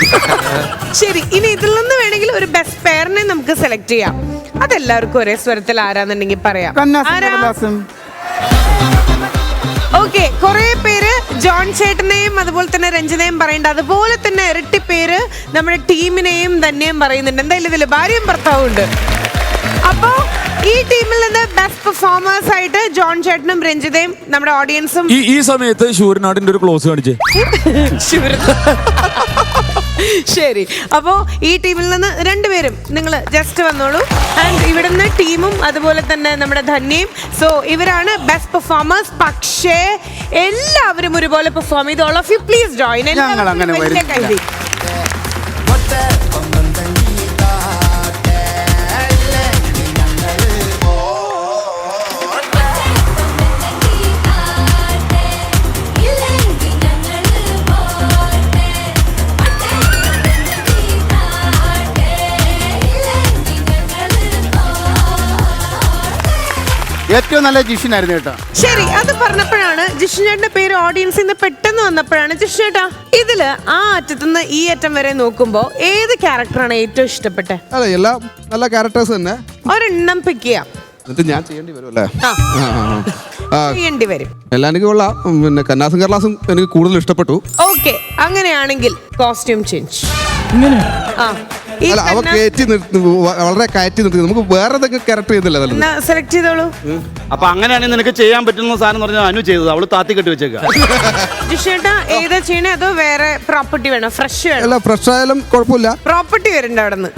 ശരി, ഇനി ഇതിൽ നിന്ന് വേണമെങ്കിൽ ഒരു ബെസ്റ്റ് പെയറിനെ നമുക്ക് സെലക്ട് ചെയ്യാം. അതെല്ലാവർക്കും ഒരേ സ്വരത്തിൽ ആരാന്നുണ്ടെങ്കിൽ പറയാം. ഓക്കെ, കുറെ പേര് ജോൺ ചേട്ടനെയും അതുപോലെ തന്നെ രഞ്ജനയും പറയുന്നുണ്ട്. അതുപോലെ തന്നെ ഇരട്ടി പേര് നമ്മുടെ ടീമിനെയും തന്നെയും പറയുന്നുണ്ട്. എന്തായാലും ഇതില് ഭാര്യയും ഭർത്താവും ഉണ്ട്. അപ്പോ ഈ ടീമിൽ നിന്ന് ബെസ്റ്റ് പെർഫോമേഴ്സ് ആയിട്ട് ജോൺ ചേട്ടനും രഞ്ജിതയും നമ്മുടെ ഓഡിയൻസും. ഈ സമയത്ത് ശൂരനാടിന്റെ ഒരു ക്ലോസ് കാണിച്ചേ. ശരി, അപ്പോ ഈ ടീമിൽ നിന്ന് 2 പേരും നിങ്ങൾ ജസ്റ്റ് വന്നോളൂ. ആൻഡ് ഇവിടുന്ന് ടീമും അതുപോലെ തന്നെ നമ്മുടെ ധന്യയും. സോ ഇവരാണ് ബെസ്റ്റ് പെർഫോമേഴ്സ്. പക്ഷേ എല്ലാവരും ഒരുപോലെ പെർഫോം ചെയ്ത്. All of you please join. ഏറ്റവും നല്ല ജിഷിനായിരുന്നു കേട്ടോ. ശരി, അത് പറഞ്ഞപ്പോഴാണ് ജിഷ്ണു ചേട്ടന്റെ പേര് ഓഡിയൻസിൽ നിന്ന് പെട്ടെന്ന് വന്നപ്പോഴാണ്. ജിഷ്ണു ചേട്ടാ, ഇതില് ആ അറ്റത്തുനിന്ന് ഈ അറ്റം വരെ നോക്കുമ്പോ ഏത് ക്യാരക്ടറാണ് ഏറ്റവും ഇഷ്ടപ്പെട്ടെ? അല്ല, എല്ലാം നല്ല ക്യാരക്ടേഴ്സ് തന്നെ. ഒരെണ്ണം പിക്ക് ചെയ്യാം. എന്നിട്ട് ഞാൻ ചെയ്യേണ്ടി വരും അല്ലേ? ചെയ്യേണ്ടി വരും. എല്ലാം എനിക്ക് കൊള്ളാം. പിന്നെ കന്നാസും കേരളാസും എനിക്ക് കൂടുതൽ ഇഷ്ടപ്പെട്ടു. ഓക്കെ, അങ്ങനെയാണെങ്കിൽ കോസ്റ്റ്യൂം ചേഞ്ച്. അല്ല, അവ കയറ്റി നിർത്തി, വളരെ കയറ്റി നിർത്തി. നമുക്ക് വേറെ എന്തൊക്കെ ക്യാരക്ടർ ചെയ്യുന്നില്ല. സെലക്ട് ചെയ്തോളൂ. അപ്പൊ അങ്ങനെയാണെങ്കിൽ നിനക്ക് ചെയ്യാൻ പറ്റുന്ന സാധനം പറഞ്ഞാൽ അനു ചെയ്തത്. അവള് താത്തി കെട്ടി വെച്ചേക്കാം. ജിഷേട്ടാ, ഏതാ ചെയ്യണേ? അതോ വേറെ പ്രോപ്പർട്ടി വേണോ? ഫ്രഷ് വേണം? അല്ല, ഫ്രഷ് ആയാലും കുഴപ്പമില്ല. പ്രോപ്പർട്ടി വരുന്നുണ്ട് അവിടെ നിന്ന്.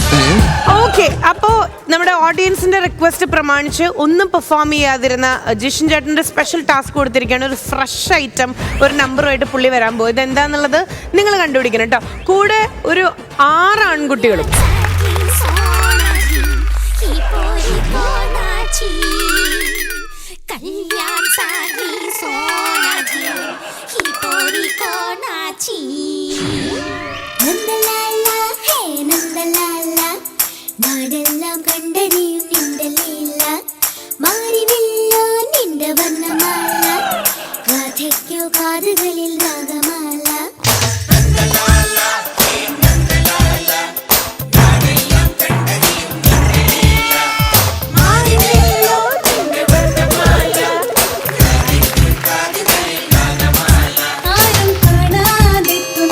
ഓക്കെ, അപ്പോ നമ്മുടെ ഓഡിയൻസിന്റെ റിക്വസ്റ്റ് പ്രമാണിച്ച് ഒന്നും പെർഫോം ചെയ്യാതിരുന്ന ജിഷൻ ചേട്ടന്റെ സ്പെഷ്യൽ ടാസ്ക് കൊടുത്തിരിക്കുകയാണ്. ഒരു ഫ്രഷ് ഐറ്റം ഒരു നമ്പറുമായിട്ട് പുള്ളി വരാൻ പോയത് എന്താന്നുള്ളത് നിങ്ങൾ കണ്ടുപിടിക്കണം കേട്ടോ. കൂടെ ഒരു 6 ആൺകുട്ടികളും. നാടെല്ലാം കണ്ടറിയും നിന്റെ ലീല മാറിവില്ലോ നിന്റെ വർണ്ണമാല രാധയ്ക്കോ കാതുകളിൽ രാഗമാല ആരും കാണാതെത്തും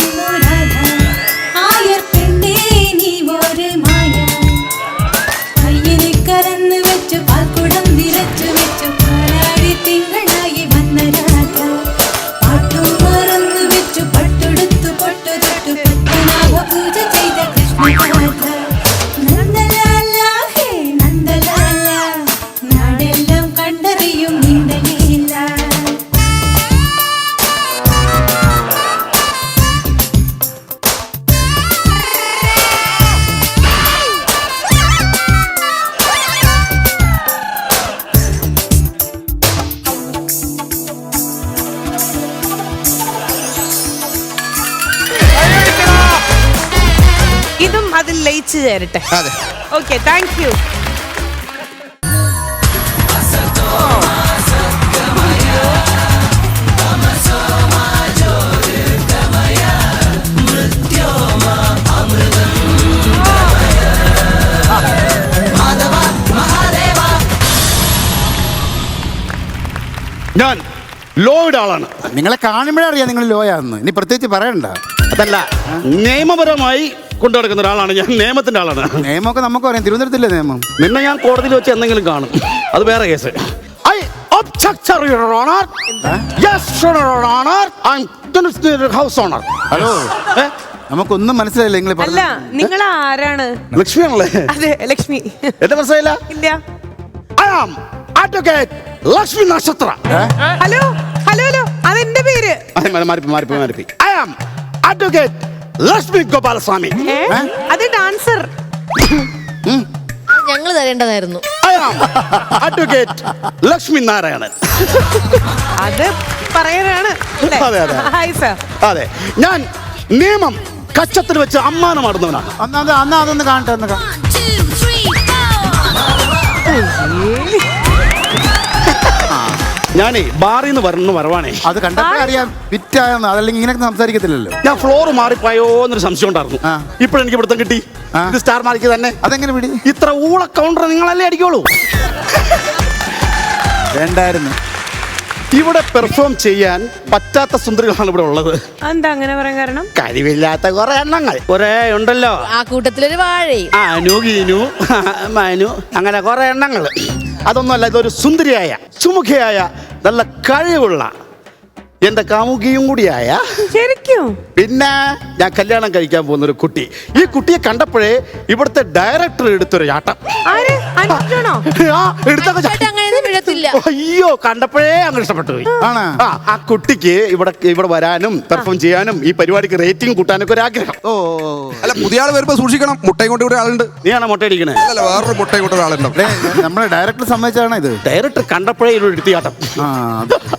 അതിൽ ലയിച്ചു ചേരട്ടെ. അതെ. Okay, thank you. ഞാൻ ലോയുടെ ആളാണ്. നിങ്ങളെ കാണുമ്പോഴേ അറിയാം നിങ്ങൾ ലോയാന്ന്. ഇനി പ്രത്യേകിച്ച് പറയണ്ട. അതല്ല, നിയമപരമായി കൊണ്ടു നടക്കുന്ന ഒരാളാണ് ഞാൻ. നിയമത്തിന്റെ ആളാണ്. നിയമമൊക്കെ നമുക്ക് പറയാം. തിരുവനന്തപുരത്തില്ലേ നിയമം? നിന്നെ ഞാൻ കോടതിയിൽ വെച്ച് എന്തെങ്കിലും കാണും, അത് വേറെ കേസ്. ഹലോ, നമുക്കൊന്നും മനസ്സിലായില്ല നിങ്ങൾ അല്ല, നിങ്ങൾ ആരാണ്? ലക്ഷ്മിയാണല്ലേ? അതെ, ലക്ഷ്മി. എന്താ മനസ്സിലായില്ല? ഇല്ല. ലക്ഷ്മി നക്ഷത്ര. ഹലോ ഹലോ ഹലോ, അതെന്റെ പേര്. I am advocate Lakshmi Gopalaswamy. അത് ഡാൻസർ. ഞങ്ങൾ തരേണ്ടതായിരുന്നു. I am advocate Lakshmi Narayanan. അത് പറയാനാണ്. അതെ, അതെ. Hi sir. അതെ, ഞാൻ നിയമം കച്ചത്തിൽ വെച്ച് അമ്മാനമാടുന്നവനാണ്. അതൊന്ന് കാണട്ടെ. ഞാനേ ബാറിൽ നിന്ന് വരവാണേ. അത് കണ്ടപ്പോഴേ അറിയാം വിറ്റായെന്ന്. അതല്ലെങ്കിൽ ഇങ്ങനെ സംസാരിക്കത്തില്ലല്ലോ. ഞാൻ ഫ്ലോർ മാറിപ്പോയോ എന്നൊരു സംശയം ഉണ്ടായിരുന്നു. ഇപ്പോഴെനിക്ക് പിടുത്തം കിട്ടി. ഇത് സ്റ്റാർ മാർക്ക് തന്നെ. അതെങ്ങനെ പിടി? ഇത്ര ഊള കൗണ്ടർ നിങ്ങളല്ലേ അടിക്കോളൂ. വേണ്ടായിരുന്നു. ഇവിടെ പെർഫോം ചെയ്യാൻ പറ്റാത്ത സുന്ദരികളാണ് ഇവിടെ ഉള്ളത്. എന്താ അങ്ങനെ പറയാൻ കാരണം? കഴിവില്ലാത്ത കുറെ എണ്ണങ്ങൾ കുറെ ഉണ്ടല്ലോ. ആ കൂട്ടത്തിലൊരു വാഴേ. അനു, ഗീനു, മനു, അങ്ങനെ കുറെ എണ്ണങ്ങൾ. അതൊന്നുമല്ല, ഇതൊരു സുന്ദരിയായ സുമുഖയായ നല്ല കഴിവുള്ള എന്റെ കാമുകിയും കൂടിയായ. ശരിക്കും? പിന്നെ ഞാൻ കല്യാണം കഴിക്കാൻ പോകുന്ന ഒരു കുട്ടി. ഈ കുട്ടിയെ കണ്ടപ്പോഴേ ഇവിടുത്തെ ഡയറക്ടർ എടുത്തൊരു ചാട്ടം. അയ്യോ, കണ്ടപ്പോഴേ അങ്ങ് ഇഷ്ടപ്പെട്ടു പോയി. ആ കുട്ടിക്ക് ഇവിടെ വരാനും പെർഫോം ചെയ്യാനും ഈ പരിപാടിക്ക് റേറ്റിംഗ് കൂട്ടാനൊക്കെ ഒരു ആഗ്രഹം. ഓ, അല്ല, പുതിയ ആൾ വരുമ്പോ സൂക്ഷിക്കണം. മുട്ടയും കൊണ്ട് ഇവിടെ ആളുണ്ട്. നീയാണോ മുട്ടയടിക്കണേ? അല്ല, വേറൊരു മുട്ടയും കൊണ്ട് ഒരാളുണ്ടോ? നമ്മളെ ഡയറക്ടർ സമ്മതിച്ചാണ് ഇത്. ഡയറക്ടർ കണ്ടപ്പോഴേ ഒരു എടുത്ത് ചാട്ടം.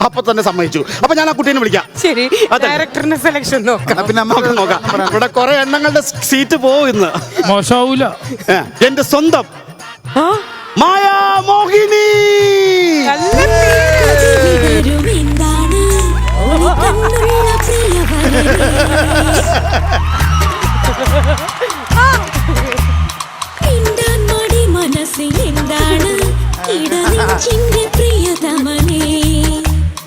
അപ്പൊ തന്നെ സമ്മതിച്ചു. അപ്പൊ ഞാൻ ആ കുട്ടീനെ വിളിക്കാം. ശരി, ഡയറക്ടറിന്റെ സെലക്ഷൻ നോക്കാം. പിന്നെ നമുക്ക് നോക്കാം. ഇവിടെ കുറെ എണ്ണങ്ങളുടെ സീറ്റ് പോകുന്നു. മോശമാവൂല. എന്റെ സ്വന്തം മായാമോഹിനി. എന്താണ് ഒളികണ്ണുള്ള പ്രിയവരേ, മടി മനസ്സിൽ എന്താണ് ഇടനെഞ്ചിന്റെ പ്രിയതമനേ,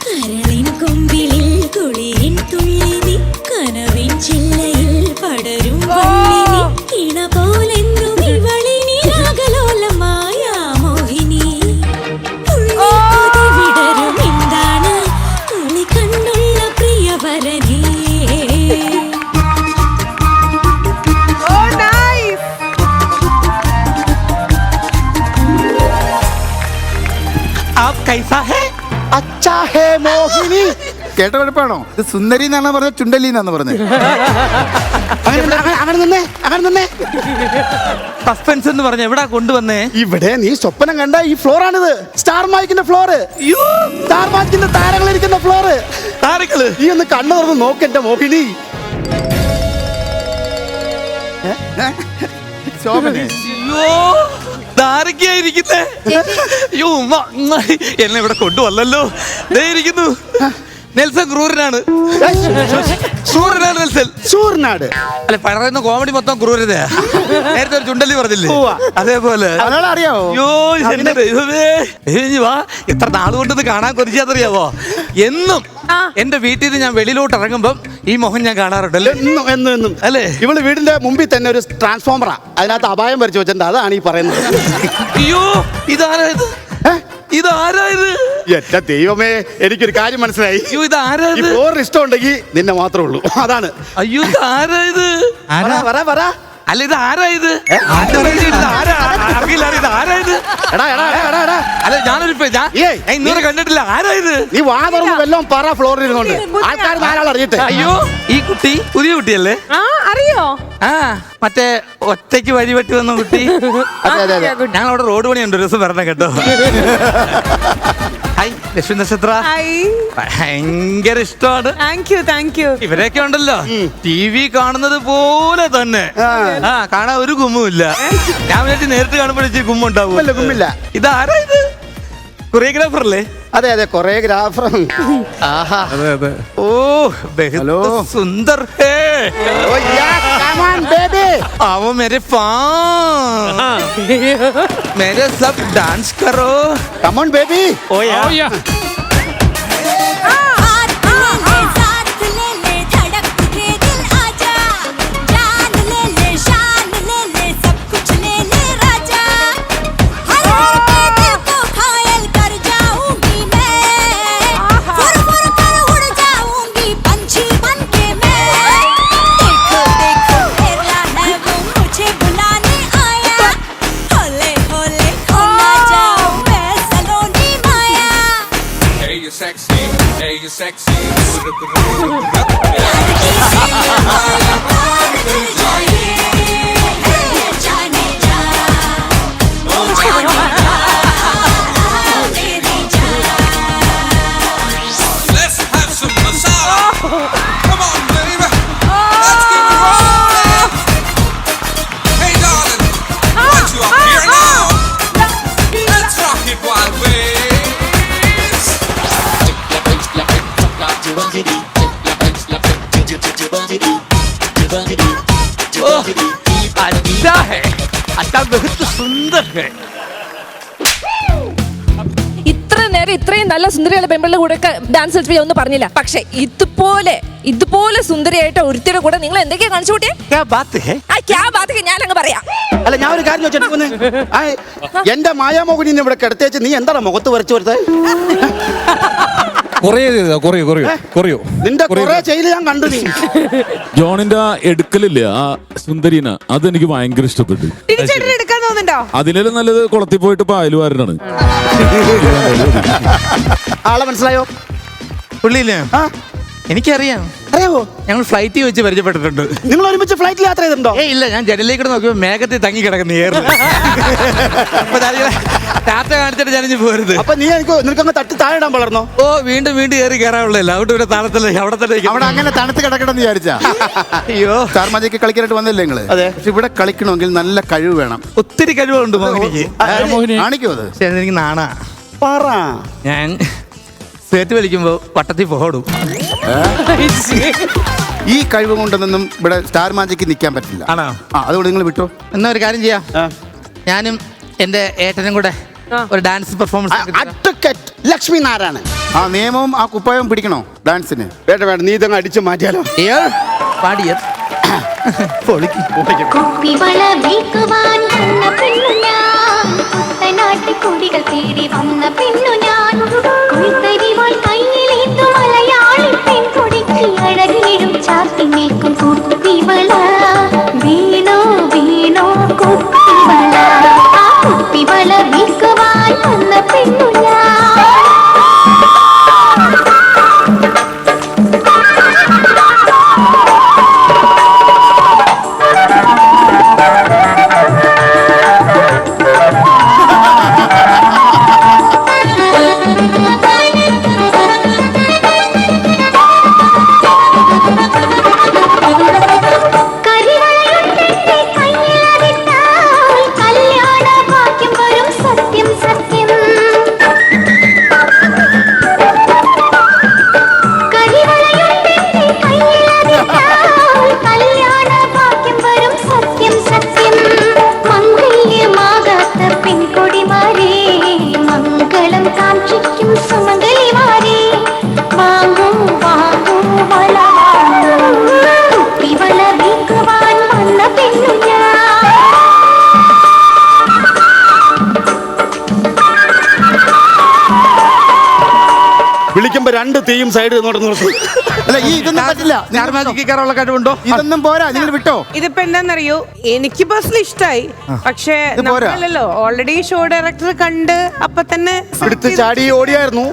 കരളിൻ കൊമ്പിളിൽ കുളിരിൻ തുള്ളിനി, കനവിൻ ചില്ലയിൽ പടരും വള്ളിനി, ഇണ പോലെന്നും ഇവളിനി രാഗലോലമായ മോഹിനി. ഉള്ളിൽ വിടരും എന്താണ് തുളി കണ്ണുള്ള പ്രിയവരനേ. കേട്ട കുഴപ്പമാണോ? ഇത് സുന്ദരി എന്നാണ് പറഞ്ഞത്, ചുണ്ടലി എന്നാണ് പറഞ്ഞത്. അങ്ങനെ സസ്പെൻസ് എന്ന് പറഞ്ഞ എവിടാ കൊണ്ടുവന്നേ? ഇവിടെ നീ സ്വപ്നം കണ്ട ഈ ഫ്ലോറാണിത്. സ്റ്റാർ മാജിക്കിന്റെ ഫ്ലോറ്. സ്റ്റാർ മാജിക്കിന്റെ താരങ്ങൾ ഇരിക്കുന്ന ഫ്ലോറ്. താരങ്ങള് ഈ ഒന്ന് കണ്ണു തുറന്ന് നോക്ക് എന്റെ മോഹിനി. എന്നെ ഇവിടെ കൊണ്ടുവന്നല്ലോ. ഇരിക്കുന്നു നെൽസൺ ക്രൂരനാണ്. സൂര്യനാട് അല്ലെ, പറയുന്ന കോമഡി മൊത്തം ക്രൂരതയാ. നേരത്തെ ഒരു ചുണ്ടല്ലി പറഞ്ഞില്ലേ, അതേപോലെ. അറിയാവോ? എന്റെ ദൈവമേ, വാ, എത്ര നാളുകൊണ്ടെന്ന് കാണാൻ കൊതിച്ചാന്നറിയാവോ? എന്നും എന്റെ വീട്ടിൽ നിന്ന് ഞാൻ വെളിയിലോട്ട് ഇറങ്ങുമ്പം ഈ മോഹൻ ഞാൻ കാണാറുണ്ടല്ലോ. എന്നും അല്ലേ? ഇവള് വീടിന്റെ മുമ്പിൽ തന്നെ ഒരു ട്രാൻസ്ഫോമറാ, അതിനകത്ത് അപായം വരച്ചു വെച്ചിട്ടുണ്ട്. അതാണ് ഈ പറയുന്നത്. അയ്യോ, ഇതാരായത്? ഇതാരായത്? എന്റെ ദൈവമേ, എനിക്കൊരു കാര്യം മനസ്സിലായി. ഇതാരായത്? ഇഷ്ടം ഉണ്ടെങ്കിൽ നിന്നെ മാത്രമേ ഉള്ളൂ. അതാണ്. അയ്യോ, ഇതാരായത്? അല്ല, ഇത് ആരായത്? അറിയില്ല, ഇത് ആരായത്? അല്ല, ഇന്നോടെ കണ്ടിട്ടില്ല. ആരായത്? നീ വാ തുറന്ന് വല്ലതും പറ. ഫ്ലോറിൽ ഇരുന്നോണ്ട് ആൾക്കാർ നാലാൾ അറിയട്ടെ. അയ്യോ, ഈ കുട്ടി പുതിയ കുട്ടിയല്ലേ? അറിയോ? മറ്റേ ഒറ്റയ്ക്ക് വഴിവെട്ടി വന്ന കുട്ടി. ഞങ്ങൾ അവിടെ റോഡ് പണിയുണ്ട്, ഒരു ദിവസം വരണം കേട്ടോ. ഹായ് ലക്ഷ്മി നക്ഷത്ര. ഭയങ്കര ഇഷ്ടമാണ്. Thank you. ഇവരൊക്കെ ഉണ്ടല്ലോ TV കാണുന്നത് പോലെ തന്നെ കാണാൻ ഒരു ഗുമ്മുമില്ല. ഞാൻ വിചാരിച്ചു നേരിട്ട് കാണുമ്പോഴേ ഗുമ്മുണ്ടാവും. ഗുമ്മില്ല. ഇതാരാ ഇത്? കൊറിയോഗ്രാഫർ അല്ലേ? അതെ കൊറിയോഗ്രാഫർ. ആഹാ അതെ. ഓ ബഹുത് സുന്ദർ ഹേ. Come on, baby. आओ मेरे फैन, मेरे सब डांस करो. Come on, baby. Oh yeah. अच्छा है, अच्छा बहुत सुंदर है. ഇത്ര നേരം ഇത്രയും നല്ല സുന്ദരിയുള്ള പെൺപിള്ള കൂടെ ഡാൻസ് കളിച്ച് ഒന്നും പറഞ്ഞില്ല. പക്ഷെ ഇതുപോലെ സുന്ദരിയായിട്ട് ഒരുത്തിയുടെ കൂടെ നിങ്ങൾ എന്തൊക്കെയാ കാണിച്ചു കൂട്ടിയെ? ഞാൻ അങ്ങ് പറയാം. അല്ല ഞാൻ ഒരു കാര്യം ചോദിച്ചിട്ട് എന്റെ മായാമോഹിനി ഇവിടെ കിടത്തേച്ച് നീ എന്താണ് മുഖത്ത് വരച്ചു വരുത്തത്? നിന്റെ കുറെ ചെയ്ത് ഞാൻ കണ്ടു. നീ ജോണിന്റെ ആ എടുക്കലില്ലേ ആ സുന്ദരീന, അതെനിക്ക് ഭയങ്കര ഇഷ്ടപ്പെട്ടു. എടുക്കാൻ തോന്നുന്നുണ്ടോ? അതിലും നല്ലത് കുളത്തിൽ പോയിട്ട് പായലുവാരനാണ്. ആളെ മനസ്സിലായോ? പുള്ളിയില്ലേ? എനിക്കറിയാം. അറിയാവോ? ഞങ്ങൾ ഫ്ലൈറ്റിൽ വെച്ച് പരിചയപ്പെട്ടിട്ടുണ്ട്. നിങ്ങൾ ഒരുമിച്ച് ഫ്ലൈറ്റിൽ യാത്ര ചെയ്തിട്ടുണ്ടോ? ഇല്ല, ഞാൻ ജനലിലേക്ക് നോക്കിയപ്പോ മേഘത്തിൽ തങ്ങി കിടക്കുന്ന ഏറ്. ടാറ്റ കാണിച്ചിട്ട് ജനഞ്ഞു പോരുത്. അപ്പൊ നീ നിനക്കങ്ങ് തട്ടി താഴെ ഇടാൻ വളർന്നോ? ഓ വീണ്ടും ഏറി കയറാനുള്ളല്ലോ. അവിടെ ഇവിടെ താളത്തല്ലേ, അവിടെ തന്നെ അവിടെ അങ്ങനെ തണുത്ത് കിടക്കണം എന്ന് വിചാരിച്ചാ? അയ്യോ, സ്റ്റാർ മാജിക്ക് കളിക്കാനായിട്ട് വന്നില്ലേ നിങ്ങള്? അതെ. പക്ഷെ ഇവിടെ കളിക്കണമെങ്കിൽ നല്ല കഴിവ് വേണം. ഒത്തിരി കഴിവുണ്ട് മോഹിനിക്ക്. കാണിക്കോ അത്? എനിക്ക് നാണാ. പറ. ഞാൻ സേറ്റ് വലിക്കുമ്പോ വട്ടത്തിൽ പോടും. ഈ കഴിവ് കൊണ്ടൊന്നും ഇവിടെ സ്റ്റാർ മാജിക്ക് നിൽക്കാൻ പറ്റില്ല. ആണോ? അതുകൊണ്ട് നിങ്ങൾ വിട്ടോ. എന്നാ ഒരു കാര്യം ചെയ്യാം, ഞാനും എന്റെ ഏട്ടനും കൂടെ ഒരു dance performance. Advocate Lakshmi Narayanan. ആ നിയമവും ആ കുപ്പായവും പിടിക്കണോ ഡാൻസിന്? വേണ്ട നീ ഇതങ്ങ് അടിച്ചു മാറ്റിയാലോ? പാടിയ കുടികൾ തേടി വന്ന പെണ്ണു ഞാൻ, കുഴിത്തരിവാൾ കയ്യിലേന്തു മലയാളി പെൺകുടിക്ക് അഴകിടും ചാർത്തി നിൽക്കും കുട്ടിവള. വീണോ വീണോ കുട്ടിവള, ആ കുട്ടിവള വിൽക്കുവാൻ വന്ന പെണ്ണു ഞാൻ. രണ്ട് തീയും സൈഡ് നിർത്തും. അല്ല ഈ ഇതൊന്നും പറ്റില്ല. സ്റ്റാർ മാജിക്കിൽ കയറാനുള്ള കഴിവുണ്ടോ? ഇതൊന്നും പോരാ, നിങ്ങൾ വിട്ടോ. ഇതിപ്പോ എന്താണെന്നറിയോ, എനിക്ക് പേഴ്സണലി ഇഷ്ടായി. പക്ഷേ നമ്മളല്ലോ ഓൾറെഡി ഷോ ഡയറക്ടർ കണ്ട് അപ്പൊ തന്നെ എടുത്ത് ചാടി ഓടിയായിരുന്നു.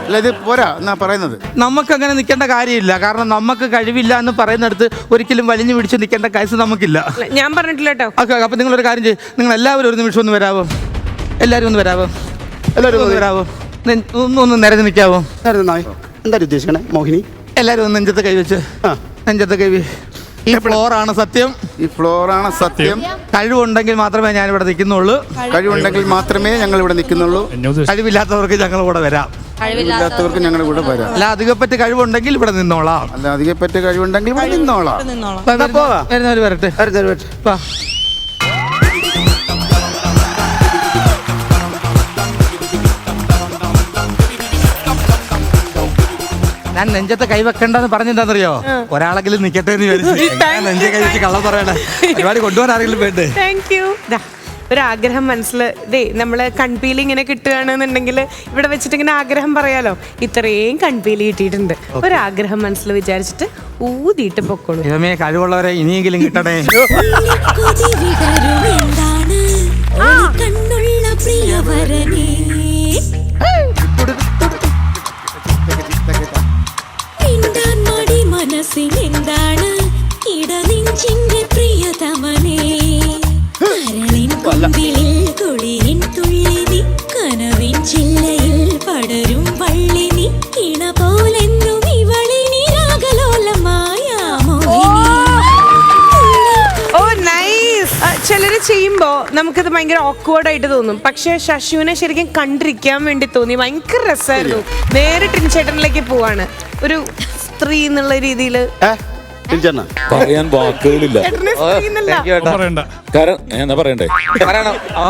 അല്ല ഇത് പോരാ എന്നാ പറയുന്നത്. നമുക്ക് അങ്ങനെ നിൽക്കേണ്ട കാര്യമില്ല. കാരണം നമുക്ക് കഴിവില്ല എന്ന് പറയുന്നിടത്ത് ഒരിക്കലും വലിഞ്ഞു പിടിച്ച് നിൽക്കേണ്ട കേസ് നമുക്കില്ല. ഞാൻ പറഞ്ഞിട്ടില്ല കേട്ടോ. അപ്പൊ നിങ്ങളൊരു കാര്യം ചെയ്യും, നിങ്ങൾ എല്ലാവരും ഒരു നിമിഷം ഒന്ന് വരാവോ? എല്ലാവരും ഒന്ന് വരാവോ? എല്ലാവരും ഒന്ന് വരാവോ? ഒന്ന് നിരന്ന് നിൽക്കാവോ? എന്താ ഉദ്ദേശിക്കണേ മോഹിനി? എല്ലാവരും ഒന്ന് നെഞ്ചത്ത് കൈവച്ച്, നെഞ്ചത്ത് കൈ. ഈ ഫ്ലോറാണ് സത്യം. ഈ ഫ്ലോറാണ് സത്യം. കഴിവുണ്ടെങ്കിൽ മാത്രമേ ഞാൻ ഇവിടെ നിൽക്കുന്നുള്ളൂ. കഴിവുണ്ടെങ്കിൽ മാത്രമേ ഞങ്ങൾ ഇവിടെ നിൽക്കുന്നുള്ളൂ. കഴിവില്ലാത്തവർക്ക് ഞങ്ങൾ കൂടെ വരാം. കഴിവില്ലാത്തവർക്ക് ഞങ്ങൾ കൂടെ വരാം. അല്ല അധികപ്പറ്റ് കഴിവുണ്ടെങ്കിൽ ഇവിടെ നിന്നോളാം. അല്ല അധികപ്പറ്റ് കഴിവുണ്ടെങ്കിൽ ഇവിടെ നിന്നോളാം. വരുന്നവര് വരട്ടെ. വാ. ഞാൻ നെഞ്ചത്തെ കൈവെക്കണ്ടെന്ന് പറഞ്ഞിട്ടാന്നറിയോ? ഒരാളെങ്കിലും നിക്കട്ടെ എന്ന് വിചാരിച്ചു. നെഞ്ചെ കൈവച്ച് കള്ളം പറയണേ. ഒരുപാട് കൊണ്ടുപോകാൻ ആരെങ്കിലും വേണ്ടേ? Thank you. ഒരാഗ്രഹം മനസ്സിൽ നമ്മള് കൺപീലി ഇങ്ങനെ കിട്ടുകയാണെന്നുണ്ടെങ്കിൽ ഇവിടെ വെച്ചിട്ട് ഇങ്ങനെ ആഗ്രഹം പറയാലോ. ഇത്രയും കൺപീലി കിട്ടിയിട്ടുണ്ട്. ഒരാഗ്രഹം മനസ്സിൽ വിചാരിച്ചിട്ട് ഊതിയിട്ട് പൊക്കോളൂ. ഇതമേ കഴിവുള്ളവരെ ഇനിയെങ്കിലും കിട്ടണേ. മനസ്സിലെന്താണ് ഇടനെഞ്ചിന്റെ പ്രിയതമനേ, കരളിൻ കുമ്പിളിൽ കുളിരിൻ തുള്ളിനി, കനവിൻ ചില്ലയിൽ പടരും വള്ളിനി, ഇണ പോലെന്നും ഇവളിനി രാഗലോലമായാമോ. ഓ നൈസ്. ചിലര് ചെയ്യുമ്പോ നമുക്കത് ഭയങ്കര ഓക്വേർഡ് ആയിട്ട് തോന്നും. പക്ഷെ ശശുവിനെ ശരിക്കും കണ്ടിരിക്കാൻ വേണ്ടി തോന്നി. ഭയങ്കര രസമായിരുന്നു. നേരെ ടിൻചേട്ടനിലേക്ക് പോവാണ്. ഒരു സ്ത്രീ എന്നുള്ള രീതിയിൽ പറയാൻ വാക്കുകളില്ല. എന്നാ പറയണ്ടേ?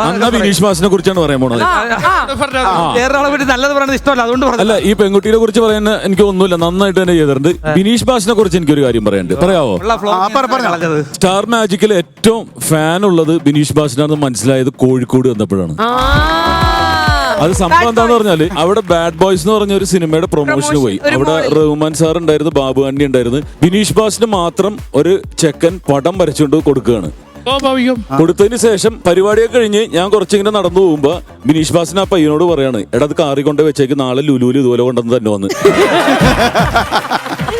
അന്നാ ബിനീഷ് ബാസിനെ കുറിച്ചാണ് പറയാൻ പോണത്. വേറൊരാളെ പറ്റി നല്ലത് പറയുന്നത് ഇഷ്ടമല്ല, അതുകൊണ്ട് അല്ല ഈ പെൺകുട്ടിയെ കുറിച്ച് പറയാൻ എനിക്ക് ഒന്നുമില്ല, നന്നായിട്ട് തന്നെ ചെയ്തിട്ടുണ്ട്. ബിനീഷ് ബാസിനെ കുറിച്ച് എനിക്കൊരു കാര്യം പറയാനുണ്ട്. പറയാവോ? സ്റ്റാർ മാജിക്കിൽ ഏറ്റവും ഫാൻ ഉള്ളത് ബിനീഷ് ബാസിനാണെന്ന് മനസ്സിലായത് കോഴിക്കോട് വന്നപ്പോഴാണ്. അത് സംഭവം എന്താന്ന് പറഞ്ഞാല് അവിടെ ബാഡ് ബോയ്സ് എന്ന് പറഞ്ഞ ഒരു സിനിമയുടെ പ്രൊമോഷന് പോയി. അവിടെ റഹ്മാൻ സാർ ഉണ്ടായിരുന്നു, ബാബു ആന്റി ഉണ്ടായിരുന്നു. ബിനീഷ് ബാസിന് മാത്രം ഒരു ചെക്കൻ പടം വരച്ചുകൊണ്ട് കൊടുക്കുകയാണ്. കൊടുത്തതിന് ശേഷം പരിപാടിയൊക്കെ കഴിഞ്ഞ് ഞാൻ കുറച്ചിങ്ങനെ നടന്നു പോകുമ്പോ ബിനീഷ് ബാസിന് ആ പയ്യനോട് പറയാണ്, എടാ അത് കാറി കൊണ്ട് വെച്ചേക്ക്, നാളെ ലുലുവിൽ ഇതുപോലെ കൊണ്ടുവന്ന് തന്നെ വന്ന്.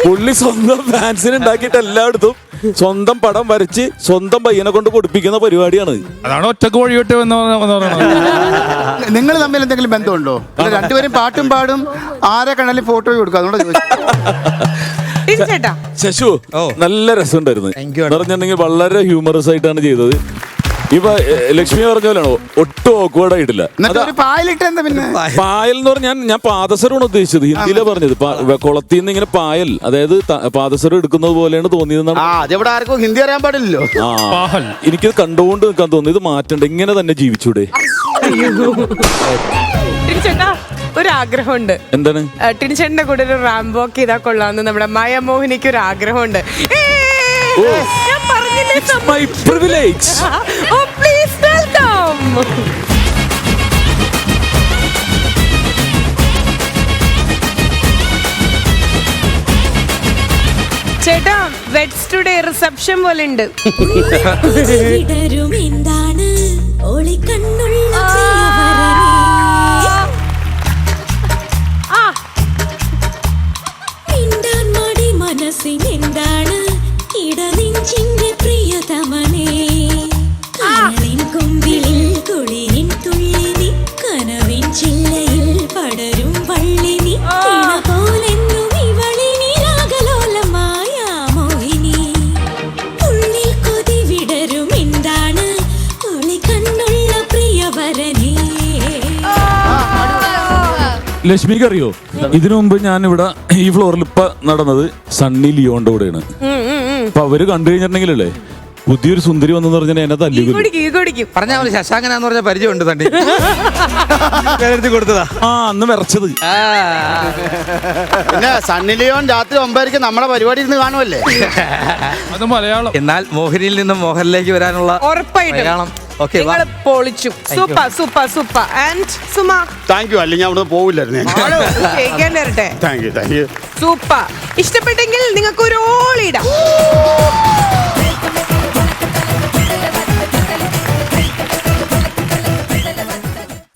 പുള്ളി സ്വന്തം ഫാൻസിന് ഉണ്ടാക്കിയിട്ട് എല്ലായിടത്തും സ്വന്തം പടം വരച്ച് സ്വന്തം പയ്യനെ കൊണ്ട് പൊടിപ്പിക്കുന്ന പരിപാടിയാണ്. അതാണ് ഒറ്റക്ക് വഴിവിട്ട് നിങ്ങൾ തമ്മിൽ എന്തെങ്കിലും ബന്ധമുണ്ടോ? രണ്ടുപേരും പാട്ടും പാടും, ആരെ കണ്ടാലും ഫോട്ടോ കൊടുക്കും. അതുകൊണ്ട് ശശു നല്ല രസമുണ്ടായിരുന്നു. പറഞ്ഞിട്ടുണ്ടെങ്കിൽ വളരെ ഹ്യൂമറസ് ആയിട്ടാണ് ചെയ്തത്. ഇപ്പൊ ലക്ഷ്മി പറഞ്ഞ പോലെയാണോ, ഒട്ടും ഓക്വേർഡ് ആയിട്ടില്ല. പായൽ എന്ന് പറഞ്ഞാൽ ഞാൻ പാദസരമാണ് ഉദ്ദേശിച്ചത്, ഹിന്ദിയിലാണ് പറഞ്ഞത്. കുളത്തിൽ നിന്ന് ഇങ്ങനെ പായൽ, അതായത് പാദസരം എടുക്കുന്നത് പോലെയാണ് തോന്നിയതെന്നാണ്. ആർക്കും ഹിന്ദി അറിയാൻ പാടില്ലല്ലോ. എനിക്ക് കണ്ടുകൊണ്ട് നിൽക്കാൻ തോന്നി, ഇത് മാറ്റണ്ട, ഇങ്ങനെ തന്നെ ജീവിച്ചൂടെ. ഒരാഗ്രഹമുണ്ട്. എന്താണ്? ടിൻചേട്ടന്റെ കൂടെ ഒരു റാംബോക്ക് ചെയ്താൽ കൊള്ളാന്ന് നമ്മുടെ മായമോഹിനിക്ക് ഒരു ആഗ്രഹമുണ്ട്. ചേട്ടാ വെഡ്സ് ടുഡേ റിസപ്ഷൻ പോലെ ഉണ്ട്. എന്താണ് ഒളിക്കണ്ണുള്ള മനസ്സിനെന്താണ് ഇടനെഞ്ചിന്റെ പ്രിയതമനേ, കരളിൻ കുമ്പിളിൽ കുളിരിൻ തുള്ളിനി, കനവിൻ ചില്ലയിൽ പടരും വള്ളിനി, ഇണ പോലെന്നും ഇവളിനി രാഗലോലമായാമോ ഇനി. ഉള്ളിൽ കൊതി വിടരും എന്താണ് ഒളിക്കണ്ണുള്ള പ്രിയവരനേ. ലക്ഷ്മിക്ക് അറിയോ, ഇതിനു മുമ്പ് ഞാൻ ഇവിടെ ഈ ഫ്ലോറിൽ ഇപ്പൊ നടന്നത് സണ്ണി ലിയോന്റെ കൂടെയാണ്. അപ്പൊ അവര് കണ്ടു കഴിഞ്ഞിട്ടുണ്ടെങ്കിലല്ലേ പുതിയൊരു സുന്ദരി വന്നെന്ന് പറഞ്ഞാൽ എന്നെ തല്ലിക്കും. പറഞ്ഞ പോലെ ശശാങ്കനാന്ന് പറഞ്ഞ പരിചയമുണ്ട് തണ്ടി കൊടുത്തതാ. അന്ന് വിറച്ചത്. പിന്നെ സണ്ണി ലിയോൺ രാത്രി 9:00 നമ്മളെ പരിപാടി ഇരുന്ന് കാണുമല്ലേ. അത് മലയാളം. എന്നാൽ മോഹിനിയിൽ നിന്നും മോഹനിലേക്ക് വരാനുള്ള ഉറപ്പായിട്ടും Okay, നിങ്ങൾ പൊളിച്ചു. Super super super. And Suma thank you. അല്ലെങ്കിൽ ഞാൻ അവിടെ പോവില്ലായിരുന്നു. ജയിക്കാൻ വരട്ടെ. Thank you. സൂപ്പർ. ഇഷ്ടപ്പെട്ടെങ്കിൽ നിങ്ങൾക്ക് ഒരു ഓളിടാം.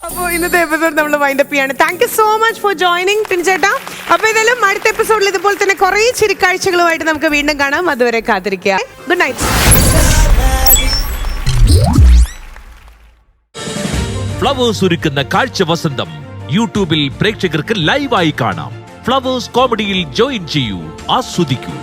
അപ്പോൾ ഇന്നത്തെ എപ്പിസോഡ് നമ്മൾ വൈൻഡ് അപ്പ് ചെയ്യാണ്. Thank you so much for joining പിൻചേട്ടാ. അപ്പൊ ഏതായാലും അടുത്ത എപ്പിസോഡിൽ ഇതുപോലെ തന്നെ കുറേ ചിരിക്കാഴ്ചകളുമായിട്ട് നമുക്ക് വീണ്ടും കാണാം. അതുവരെ കാത്തിരിക്കുക. Good night. ഫ്ലവേഴ്സ് ഒരുക്കുന്ന കാഴ്ച വസന്തം യൂട്യൂബിൽ പ്രേക്ഷകർക്ക് ലൈവായി കാണാം. ഫ്ലവേഴ്സ് കോമഡിയിൽ ജോയിൻ ചെയ്യൂ, ആസ്വദിക്കൂ.